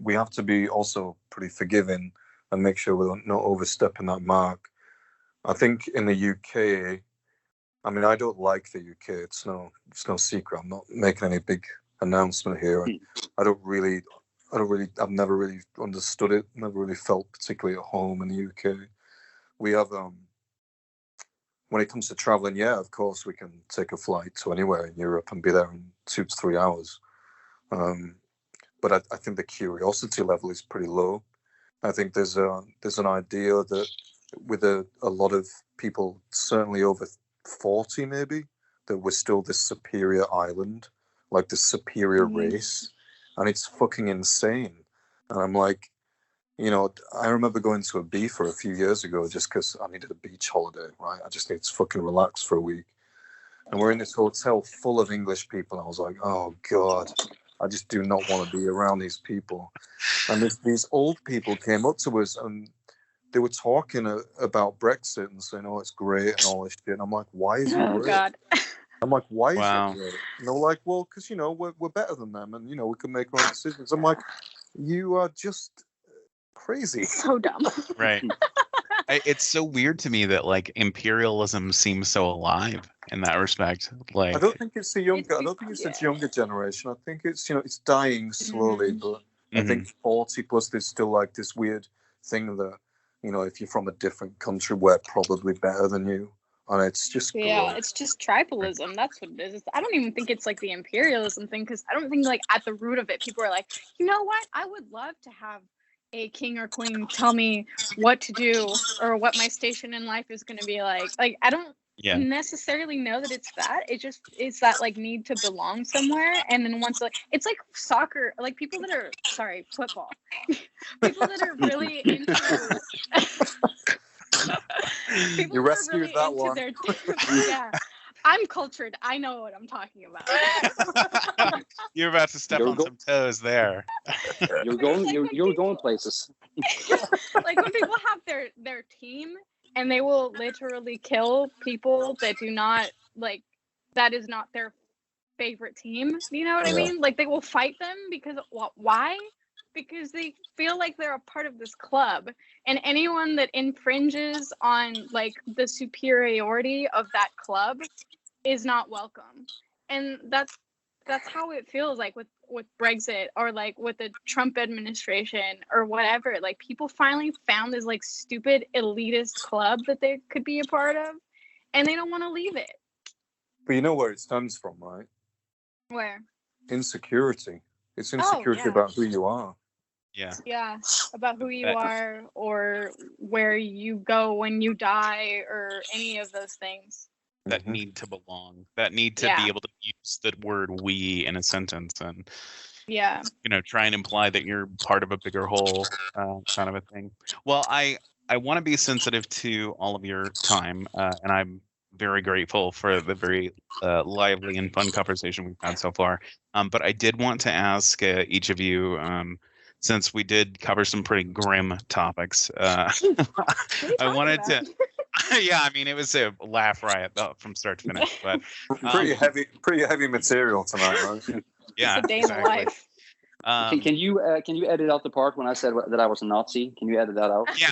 we have to be also pretty forgiving and make sure we're not overstepping that mark. I think in the UK, I mean, I don't like the UK. It's no secret. I'm not making any big announcement here. I've never really understood it. Never really felt particularly at home in the UK. We have when it comes to traveling, yeah, of course we can take a flight to anywhere in Europe and be there in 2 to 3 hours. But I think the curiosity level is pretty low. I think there's an idea that with a lot of people, certainly over 40 maybe, that we're still this superior island, like this superior race, and it's fucking insane. And I'm like, you know, I remember going to Ibiza a few years ago just because I needed a beach holiday, right? I just need to fucking relax for a week. And we're in this hotel full of English people. And I was like, oh, God, I just do not want to be around these people. And these old people came up to us and they were talking about Brexit and saying, oh, it's great and all this shit. And I'm like, why is it great? Oh, God. I'm like, why is it great? And they're like, well, because, you know, we're better than them and, you know, we can make our own decisions. I'm like, you are just crazy. So dumb. Right. It's so weird to me that like imperialism seems so alive in that respect. Like, I don't think it's a younger. I don't think it's a younger generation. I think it's, you know, it's dying slowly. But I think 40 plus, there's still like this weird thing that, you know, if you're from a different country, we're probably better than you. And it's just gross. It's just tribalism. That's what it is. I don't even think it's like the imperialism thing, because I don't think like at the root of it, people are like, you know what? I would love to have a king or queen tell me what to do or what my station in life is going to be like. Like, I don't necessarily know that it's that. It just is that like need to belong somewhere. And then once like it's like soccer, like people that are football, people that are really into. You rescued that one. Yeah. I'm cultured. I know what I'm talking about. You're about to step on some toes there. You're going places. Like when people have their team and they will literally kill people that do not like, that is not their favorite team. You know what I mean? Like they will fight them because why? Because they feel like they're a part of this club, and anyone that infringes on like the superiority of that club is not welcome. And that's how it feels like with Brexit, or like with the Trump administration or whatever. Like people finally found this like stupid elitist club that they could be a part of, and they don't want to leave it. But you know where it stems from, right? Where? Insecurity. It's insecurity about who you are. Yeah, about who you are or where you go when you die or any of those things. That need to belong, that need to be able to use the word we in a sentence and try and imply that you're part of a bigger whole, kind of a thing. Well, I want to be sensitive to all of your time, and I'm very grateful for the very lively and fun conversation we've had so far. But I did want to ask each of you, since we did cover some pretty grim topics, I wanted to. Yeah, I mean, it was a laugh riot from start to finish, but pretty heavy material tonight, right? Yeah, it's a day in the life. Can you edit out the part when I said that I was a Nazi? Can you edit that out? Yeah,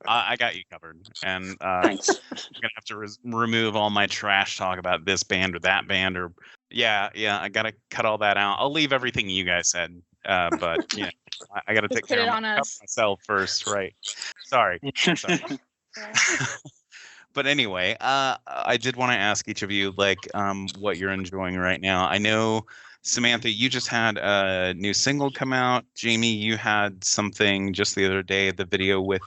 I got you covered, and thanks. I'm gonna have to remove all my trash talk about this band or that band, or I gotta cut all that out. I'll leave everything you guys said, but I gotta take care of myself first, right? Sorry. But anyway, I did want to ask each of you what you're enjoying right now. I know, Samantha, you just had a new single come out. Jamie, you had something just the other day, the video with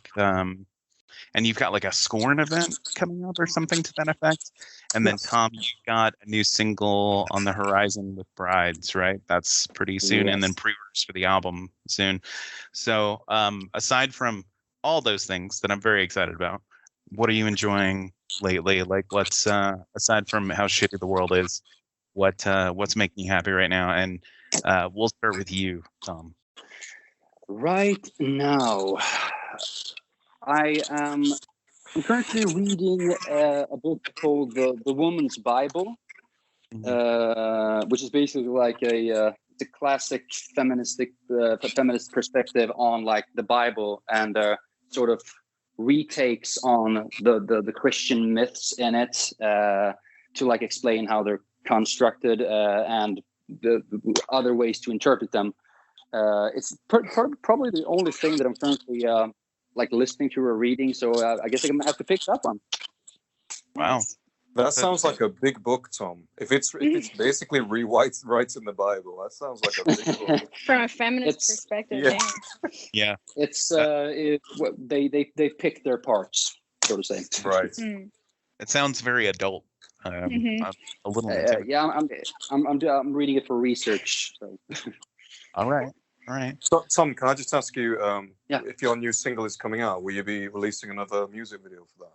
and you've got like a Scorn event coming up or something to that effect. And then Tom, you got a new single on the horizon with Brides, right? That's pretty soon. Yes. And then pre-orders for the album soon. So aside from all those things that I'm very excited about, what are you enjoying lately? Like what's aside from how shitty the world is, what's making you happy right now? And we'll start with you, Tom. Right now, I'm currently reading a book called The Woman's Bible, which is basically like the classic feminist perspective on like the Bible and sort of retakes on the Christian myths in it to like explain how they're constructed and the other ways to interpret them. It's probably the only thing that I'm currently like listening to or reading. So I guess I'm gonna have to pick that one. Wow. That sounds like a big book, Tom. If it's basically rewriting the Bible, that sounds like a big book. From a feminist perspective, yeah. Yeah. It's they pick their parts, so to say. Right. It sounds very adult. I'm a little intimidated. Yeah, I'm reading it for research. So. All right. So, Tom, can I just ask you, Yeah. if your new single is coming out, will you be releasing another music video for that?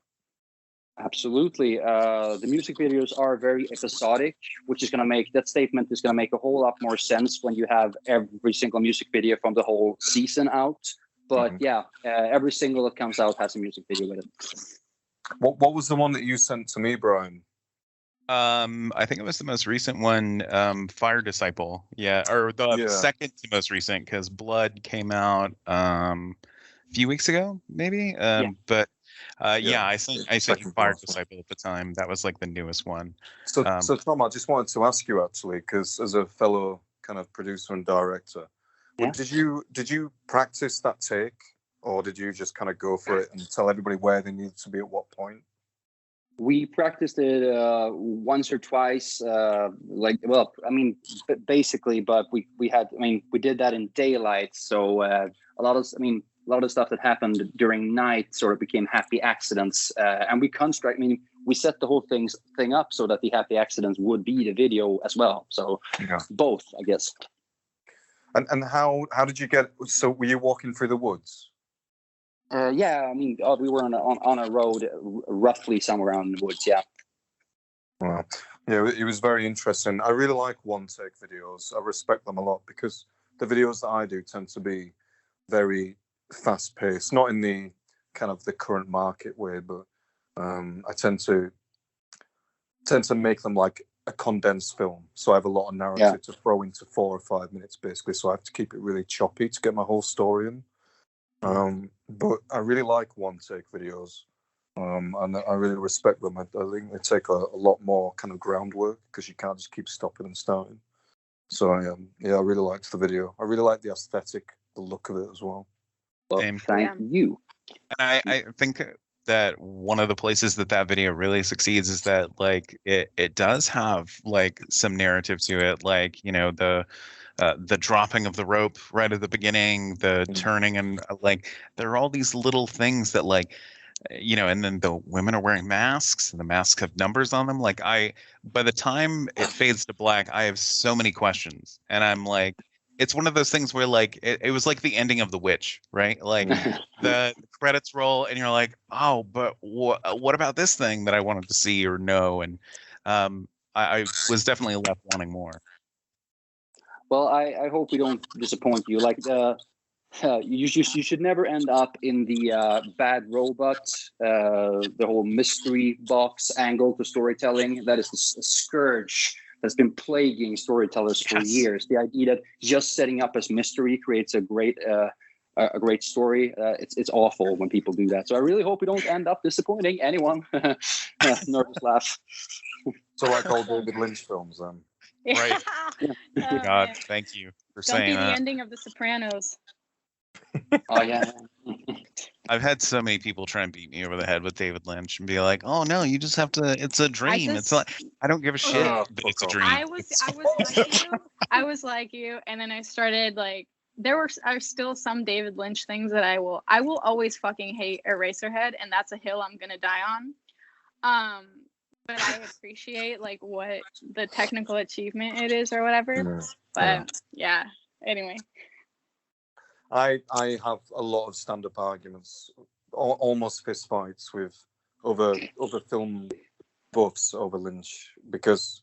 Absolutely. The music videos are very episodic, which is going to make that statement is going to make a whole lot more sense when you have every single music video from the whole season out. But every single that comes out has a music video with it. What was the one that you sent to me, Brian? I think it was the most recent one, Fire Disciple. Yeah, or the second to most recent, because Blood came out a few weeks ago, maybe. But I sent you Fire Disciple at the time. That was like the newest one. So Tom, I just wanted to ask you actually, because as a fellow kind of producer and director, did you practice that take, or did you just kind of go for it and tell everybody where they needed to be at what point? We practiced it once or twice, basically, but we did that in daylight. So a lot of the stuff that happened during night sort of became happy accidents, and we set the whole thing up so that the happy accidents would be the video as well. So both, I guess. And how did you get? So were you walking through the woods? We were on a road, roughly somewhere around the woods. Yeah. Wow. Yeah, it was very interesting. I really like one-take videos. I respect them a lot because the videos that I do tend to be very fast-paced, not in the kind of the current market way, but I tend to make them like a condensed film. So I have a lot of narrative to throw into 4 or 5 minutes, basically. So I have to keep it really choppy to get my whole story in. But I really like one-take videos, and I really respect them. I think they take a lot more kind of groundwork because you can't just keep stopping and starting. So I really liked the video. I really like the aesthetic, the look of it as well. Well, thank you. And I think that one of the places that video really succeeds is that like it does have like some narrative to it, like the dropping of the rope right at the beginning, the turning, and like there are all these little things that like and then the women are wearing masks and the masks have numbers on them. Like by the time it fades to black, I have so many questions, and I'm like, it's one of those things where like it was like the ending of The Witch, right? Like the credits roll and you're like, oh, but what about this thing that I wanted to see or know? And I was definitely left wanting more. Well, I hope we don't disappoint you. Like you should never end up in the bad robot, the whole mystery box angle to storytelling. That is a scourge that's been plaguing storytellers for years. The idea that just setting up as mystery creates a great story. It's awful when people do that. So I really hope we don't end up disappointing anyone. Nervous laugh. So like all David Lynch films, then. Right. God, thank you for saying that. Don't be the ending of The Sopranos. Oh yeah. I've had so many people try and beat me over the head with David Lynch and be like, "Oh no, you just have to. It's a dream. It's like I don't give a shit that it's a dream." I was like you, and then I started like there are still some David Lynch things that I will always fucking hate Eraserhead, and that's a hill I'm gonna die on. But I appreciate like what the technical achievement it is or whatever. But anyway. I have a lot of stand-up arguments, almost fist fights with other film buffs over Lynch, because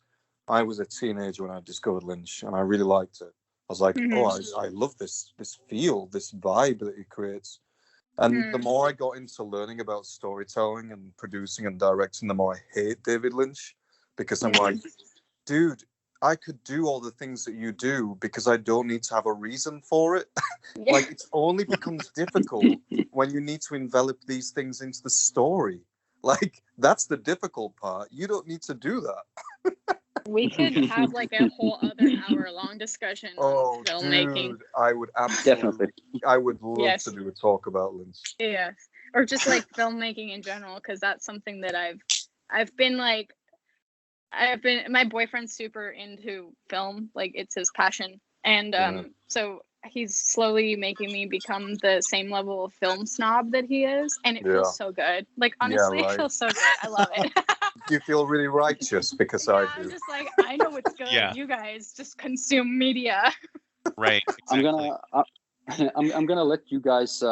I was a teenager when I discovered Lynch and I really liked it. I was like, I love this feel, this vibe that he creates. And the more I got into learning about storytelling and producing and directing, the more I hate David Lynch, because I'm like, dude, I could do all the things that you do because I don't need to have a reason for it. Like, it only becomes difficult when you need to envelop these things into the story. Like, that's the difficult part. You don't need to do that. We could have like a whole other hour-long discussion on filmmaking. Dude, I would absolutely, Definitely. I would love Yes. to do a talk about Lynch. Yes, or just like filmmaking in general, because that's something that I've been my boyfriend's super into film, like it's his passion, and so he's slowly making me become the same level of film snob that he is, and it feels so good. Like honestly, right. it feels so good. I love it. Do you feel really righteous because I do? I'm just like, I know what's good. Yeah. You guys just consume media. Right. Exactly. I'm gonna let you guys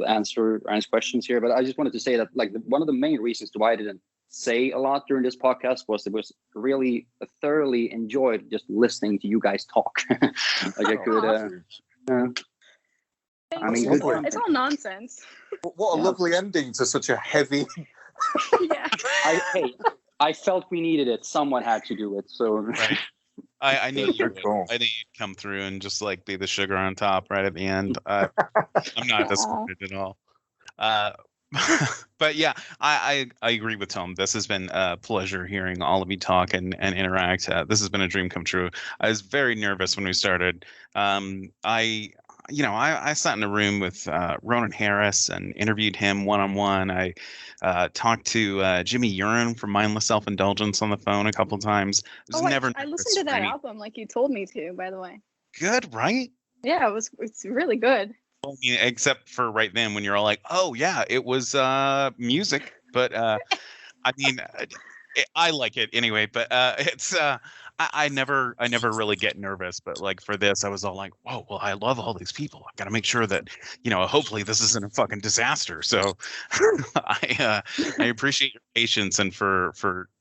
answer questions here, but I just wanted to say that like one of the main reasons why I didn't say a lot during this podcast was it was really thoroughly enjoyed just listening to you guys talk. Like I could. I mean, it's all nonsense. What a lovely ending to such a heavy. Yeah. I felt we needed it. Someone had to do it. So. Right. I knew you would. Cool. I knew you'd come through and just like be the sugar on top right at the end. I'm not disappointed at all. But yeah, I agree with Tom. This has been a pleasure hearing all of you talk and interact. This has been a dream come true. I was very nervous when we started. I sat in a room with Ronan Harris and interviewed him one-on-one. I talked to Jimmy Urine from Mindless Self-Indulgence on the phone a couple times. I listened to that album like you told me to, by the way. Good, right? Yeah, it's really good. I mean, except for right then when you're all like, oh yeah, it was music. But I mean, I like it anyway, but it's I never really get nervous, but like for this, I was all like, whoa, well, I love all these people. I got to make sure that, hopefully this isn't a fucking disaster. So I appreciate your patience and for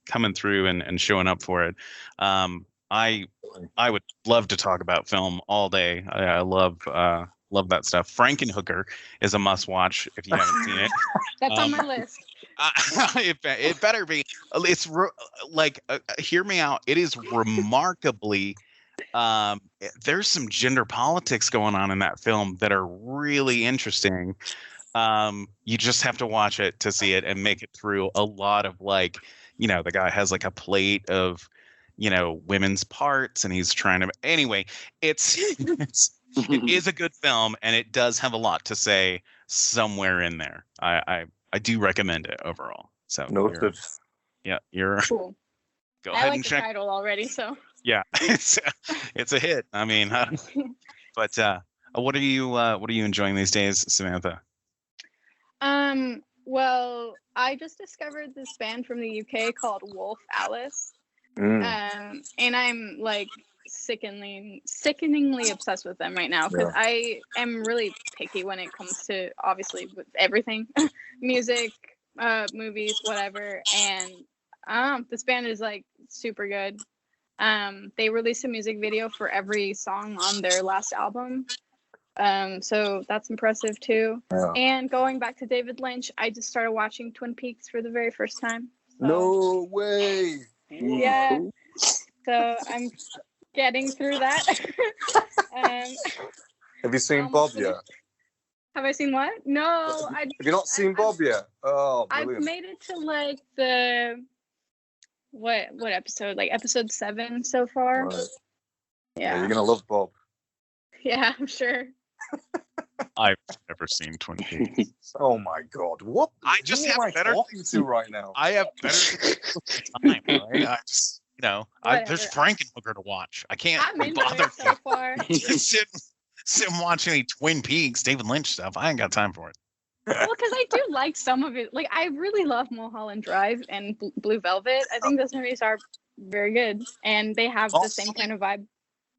coming through and showing up for it. I would love to talk about film all day. I love that stuff. Frankenhooker is a must watch if you haven't seen it. That's on my list. It better be. It's hear me out. It is remarkably. There's some gender politics going on in that film that are really interesting. You just have to watch it to see it and make it through a lot of the guy has like a plate of women's parts and he's trying to. Anyway, it is a good film and it does have a lot to say somewhere in there. I do recommend it overall. So noted. You're cool. Go ahead like and the check. Title already, so Yeah, it's a hit. I mean, but what are you enjoying these days, Samantha? Well, I just discovered this band from the UK called Wolf Alice, and I'm like sickeningly obsessed with them right now because I am really picky when it comes to obviously with everything, music, movies, whatever, and this band is like super good. They released a music video for every song on their last album, so that's impressive too. And going back to David Lynch, I just started watching Twin Peaks for the very first time. So, no way. Yeah, so I'm getting through that. Have you seen Bob yet? Have I seen what? No. Have you not seen Bob yet? Oh, brilliant. I've made it to like the what episode? Like episode 7 so far. Right. Yeah. You're gonna love Bob. Yeah, I'm sure. I've never seen Twin Peaks. Oh my God! What? I just have better talking to right now. I have better time. Right? I just there's Frankenhooker to watch. I can't I'm into bother it so far. sit and watch any Twin Peaks, David Lynch stuff. I ain't got time for it. Well, because I do like some of it. Like I really love Mulholland Drive and Blue Velvet. I think those movies are very good, and they have the same kind of vibe.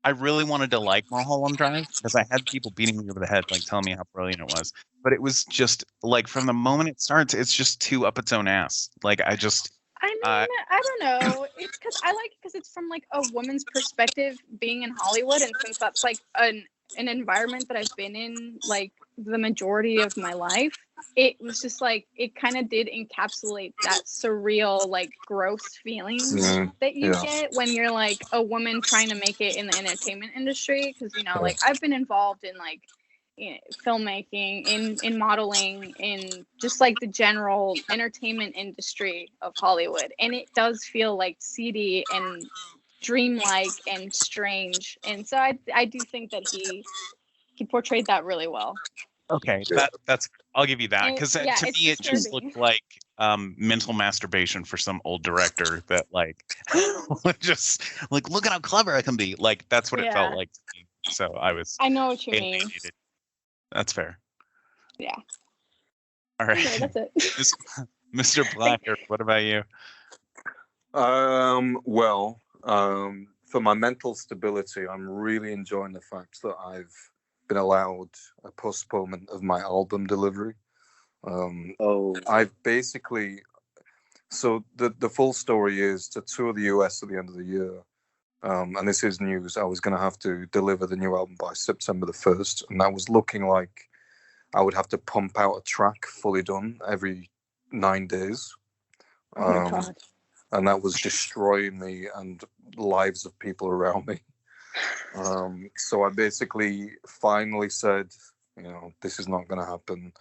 I really wanted to like Mulholland Drive because I had people beating me over the head, like telling me how brilliant it was. But it was just like from the moment it starts, it's just too up its own ass. Like I mean, I don't know. It's because I like it because it's from like a woman's perspective being in Hollywood, and since that's like an environment that I've been in like the majority of my life, it was just like it kind of did encapsulate that surreal like gross feelings that you get when you're like a woman trying to make it in the entertainment industry, because like I've been involved in like filmmaking, in modeling, in just like the general entertainment industry of Hollywood. And it does feel like seedy and dreamlike and strange. And so I do think that he portrayed that really well. Okay, that's I'll give you that, because to me it just disturbing. looked like mental masturbation for some old director that like just like, look at how clever I can be. Like that's what it felt like to me. So I know what you mean. alienated. That's fair. Yeah. All right. Okay, that's it. Mr. Blacker, what about you? Well, for my mental stability, I'm really enjoying the fact that I've been allowed a postponement of my album delivery. I've basically, so the full story is to tour the US at the end of the year. And this is news. I was going to have to deliver the new album by September the 1st. And that was looking like I would have to pump out a track fully done every 9 days. Oh my God. And that was destroying me and lives of people around me. So I basically finally said, you know, this is not going to happen.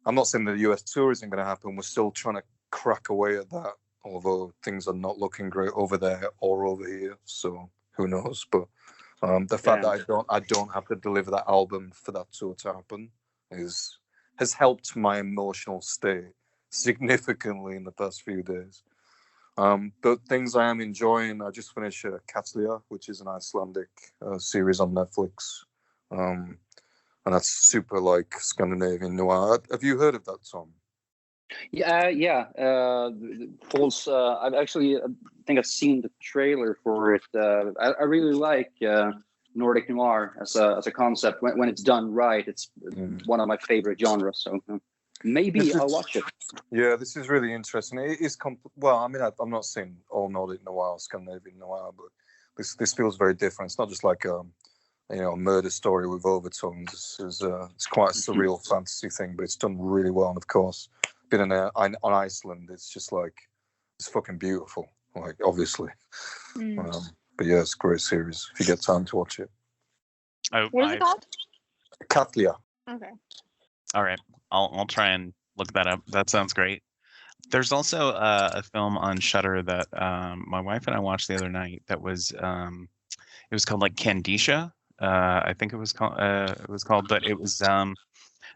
I'm not saying the US tour isn't going to happen. We're still trying to crack away at that, although things are not looking great over there or over here. So who knows? But the fact that I don't have to deliver that album for that tour to happen has helped my emotional state significantly in the past few days. But things I am enjoying, I just finished Katlia, which is an Icelandic series on Netflix. And that's super like Scandinavian noir. Have you heard of that, Tom? False. I've actually, I think I've seen the trailer for it. I really like Nordic noir as a concept. When it's done right, it's one of my favorite genres. So maybe I'll watch it. Yeah, this is really interesting. It is well, I mean, I'm not saying all Nordic noir or Scandinavian noir, but this feels very different. It's not just like a murder story with overtones. It's quite a surreal fantasy thing, but it's done really well. And of course, been on Iceland, it's just like, it's fucking beautiful. Like, obviously. But yeah, it's a great series if you get time to watch it. What is it called? Katlia. Okay. All right, I'll try and look that up. That sounds great. There's also a film on Shudder that my wife and I watched the other night. That was it was called like Candisha. I think it was called. But it was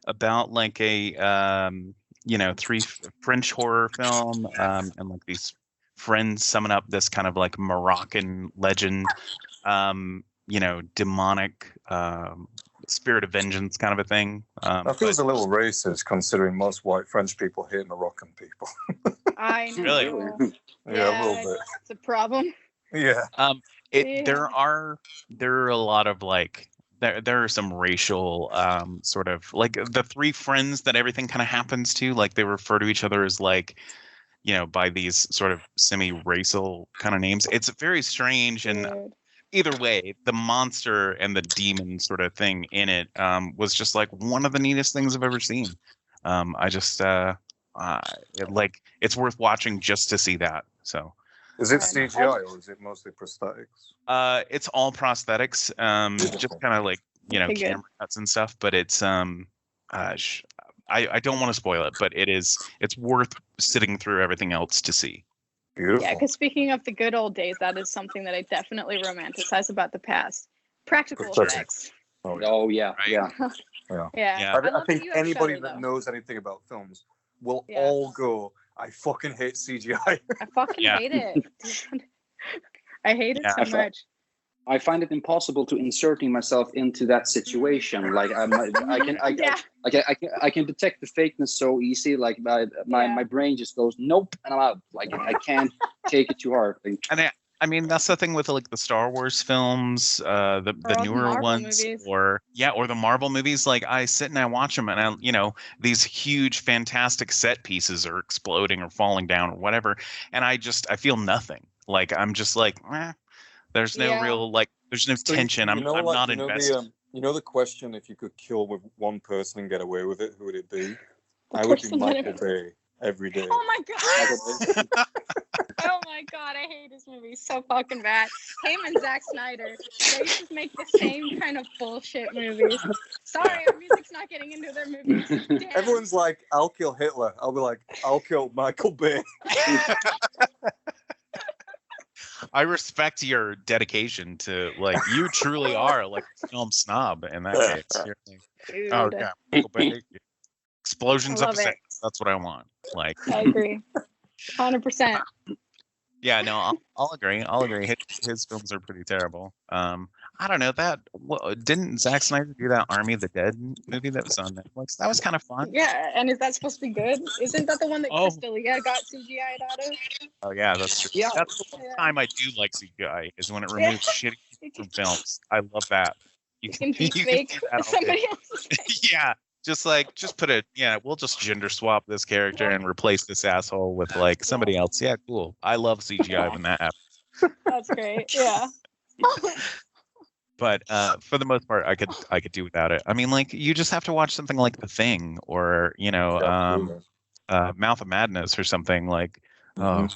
about like a three French horror film, and like these friends summon up this kind of like Moroccan legend, demonic spirit of vengeance kind of a a thing. That feels a little racist, considering most white French people hate Moroccan people. I know. Really? Yeah, a little bit. It's a problem. Yeah. There are a lot of like there are some racial sort of like the three friends that everything kind of happens to, like they refer to each other as like, by these sort of semi-racial kind of names. It's very strange. And either way, the monster and the demon sort of thing in it was just like one of the neatest things I've ever seen. It's worth watching just to see that. So. Is it CGI or is it mostly prosthetics? It's all prosthetics, just kind of like camera cuts and stuff. But it's I don't want to spoil it, but it's worth sitting through everything else to see. Beautiful. Yeah, because speaking of the good old days, that is something that I definitely romanticize about the past. Practical effects. Oh yeah, right? Yeah. I think anybody that knows anything about films will all go, I fucking hate CGI. I fucking hate it. I hate it so much. I find it impossible to inserting myself into that situation. Like I can detect the fakeness so easy. Like my brain just goes nope, and I'm out. Like I can't take it too hard. And I mean that's the thing with like the Star Wars films, the newer ones, movies. or the Marvel movies. Like I sit and I watch them, and these huge fantastic set pieces are exploding or falling down or whatever, and I feel nothing. Like I'm just like, there's no real there's no tension. I'm not invested. The question: if you could kill with one person and get away with it, who would it be? I would be Michael Bay. every day. Oh my god! Oh my god, I hate this movie so fucking bad. Him and Zack Snyder, they just make the same kind of bullshit movies. Sorry, our music's not getting into their movies. Damn. Everyone's like, I'll kill Hitler. I'll be like, I'll kill Michael Bay. I respect your dedication to, like, you truly are like a film snob in that case. You're like, Dude, oh yeah, Michael Bay. Explosions I of love it. sex. That's what I want. Like, I agree. 100%. yeah, no, I'll agree. I'll agree. His films are pretty terrible. I don't know that. Didn't Zack Snyder do that Army of the Dead movie that was on Netflix? That was kind of fun. Yeah, and is that supposed to be good? Isn't that the one that Crystalia got CGI'd out of? Oh yeah, that's true. Yeah. That's the one time I do like CGI is when it removes shitty from films. I love that. You can you fake do that all day. somebody else's face. Yeah, just put it. Yeah, we'll just gender swap this character and replace this asshole with like somebody else. Yeah, cool. I love CGI when that happens. That's great. Yeah. But for the most part, I could do without it. I mean, like, you just have to watch something like The Thing or Mouth of Madness or something like. Oh,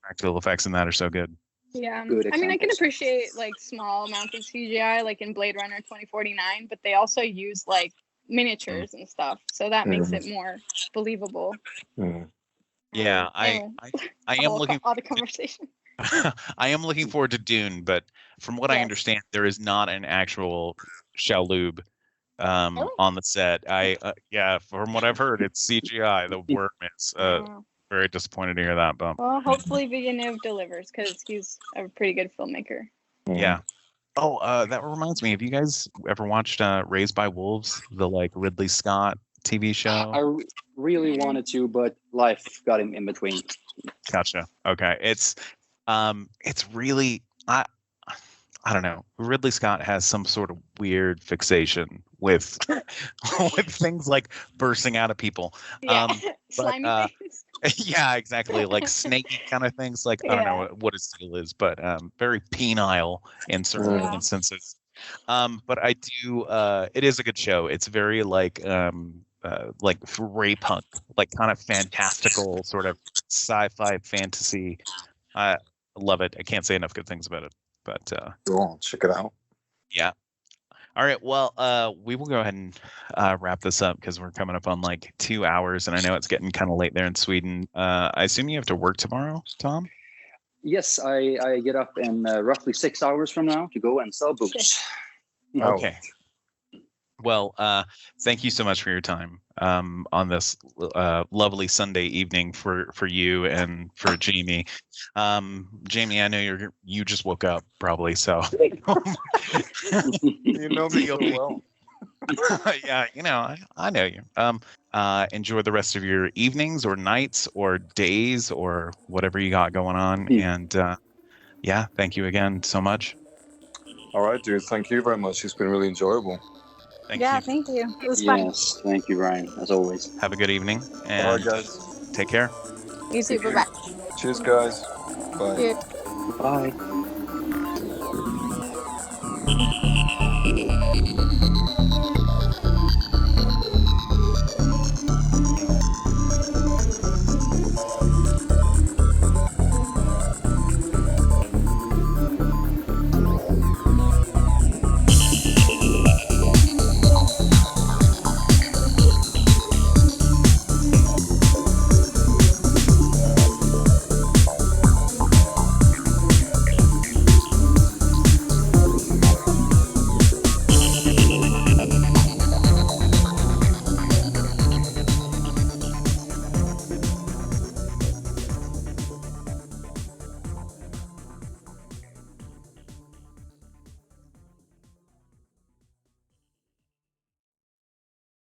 practical effects in that are so good. Yeah. Good I mean, I can examples. appreciate like small amounts of CGI, like in Blade Runner 2049, but they also use like miniatures and stuff, so that makes it more believable. Yeah, I am looking. All the conversation. I am looking forward to Dune, but from what I Yes. understand, there is not an actual Shaloub on the set. From what I've heard, it's CGI. The worm is very disappointed to hear that. But Well, hopefully Villeneuve delivers because he's a pretty good filmmaker. yeah. Oh, that reminds me. Have you guys ever watched Raised by Wolves, the like Ridley Scott TV show? I really wanted to, but life got in between. Gotcha. Okay. It's really I don't know. Ridley Scott has some sort of weird fixation with with things like bursting out of people. Yeah, slimy face. Yeah, exactly. Like snaky kind of things. Like I don't know what his deal is, but very penile in certain instances. But I do. It is a good show. It's very like Ray Punk, like kind of fantastical sort of sci-fi fantasy. I love it. I can't say enough good things about it. But Cool. Check it out. yeah. All right. Well, we will go ahead and wrap this up because we're coming up on like 2 hours, and I know it's getting kind of late there in Sweden. I assume you have to work tomorrow, Tom? Yes, I get up in roughly 6 hours from now to go and sell books. Okay. Well, thank you so much for your time on this lovely Sunday evening for you and for Jamie. Jamie, I know you just woke up probably, so You know me so well. yeah, I know you. Enjoy the rest of your evenings or nights or days or whatever you got going on, and yeah, thank you again so much. All right, dude. Thank you very much. It's been really enjoyable. Thank you. Thank you. It was fun. Yes, thank you, Ryan, as always. Have a good evening, All and right, guys. take care. You too. Bye. Cheers, guys. Bye. Bye.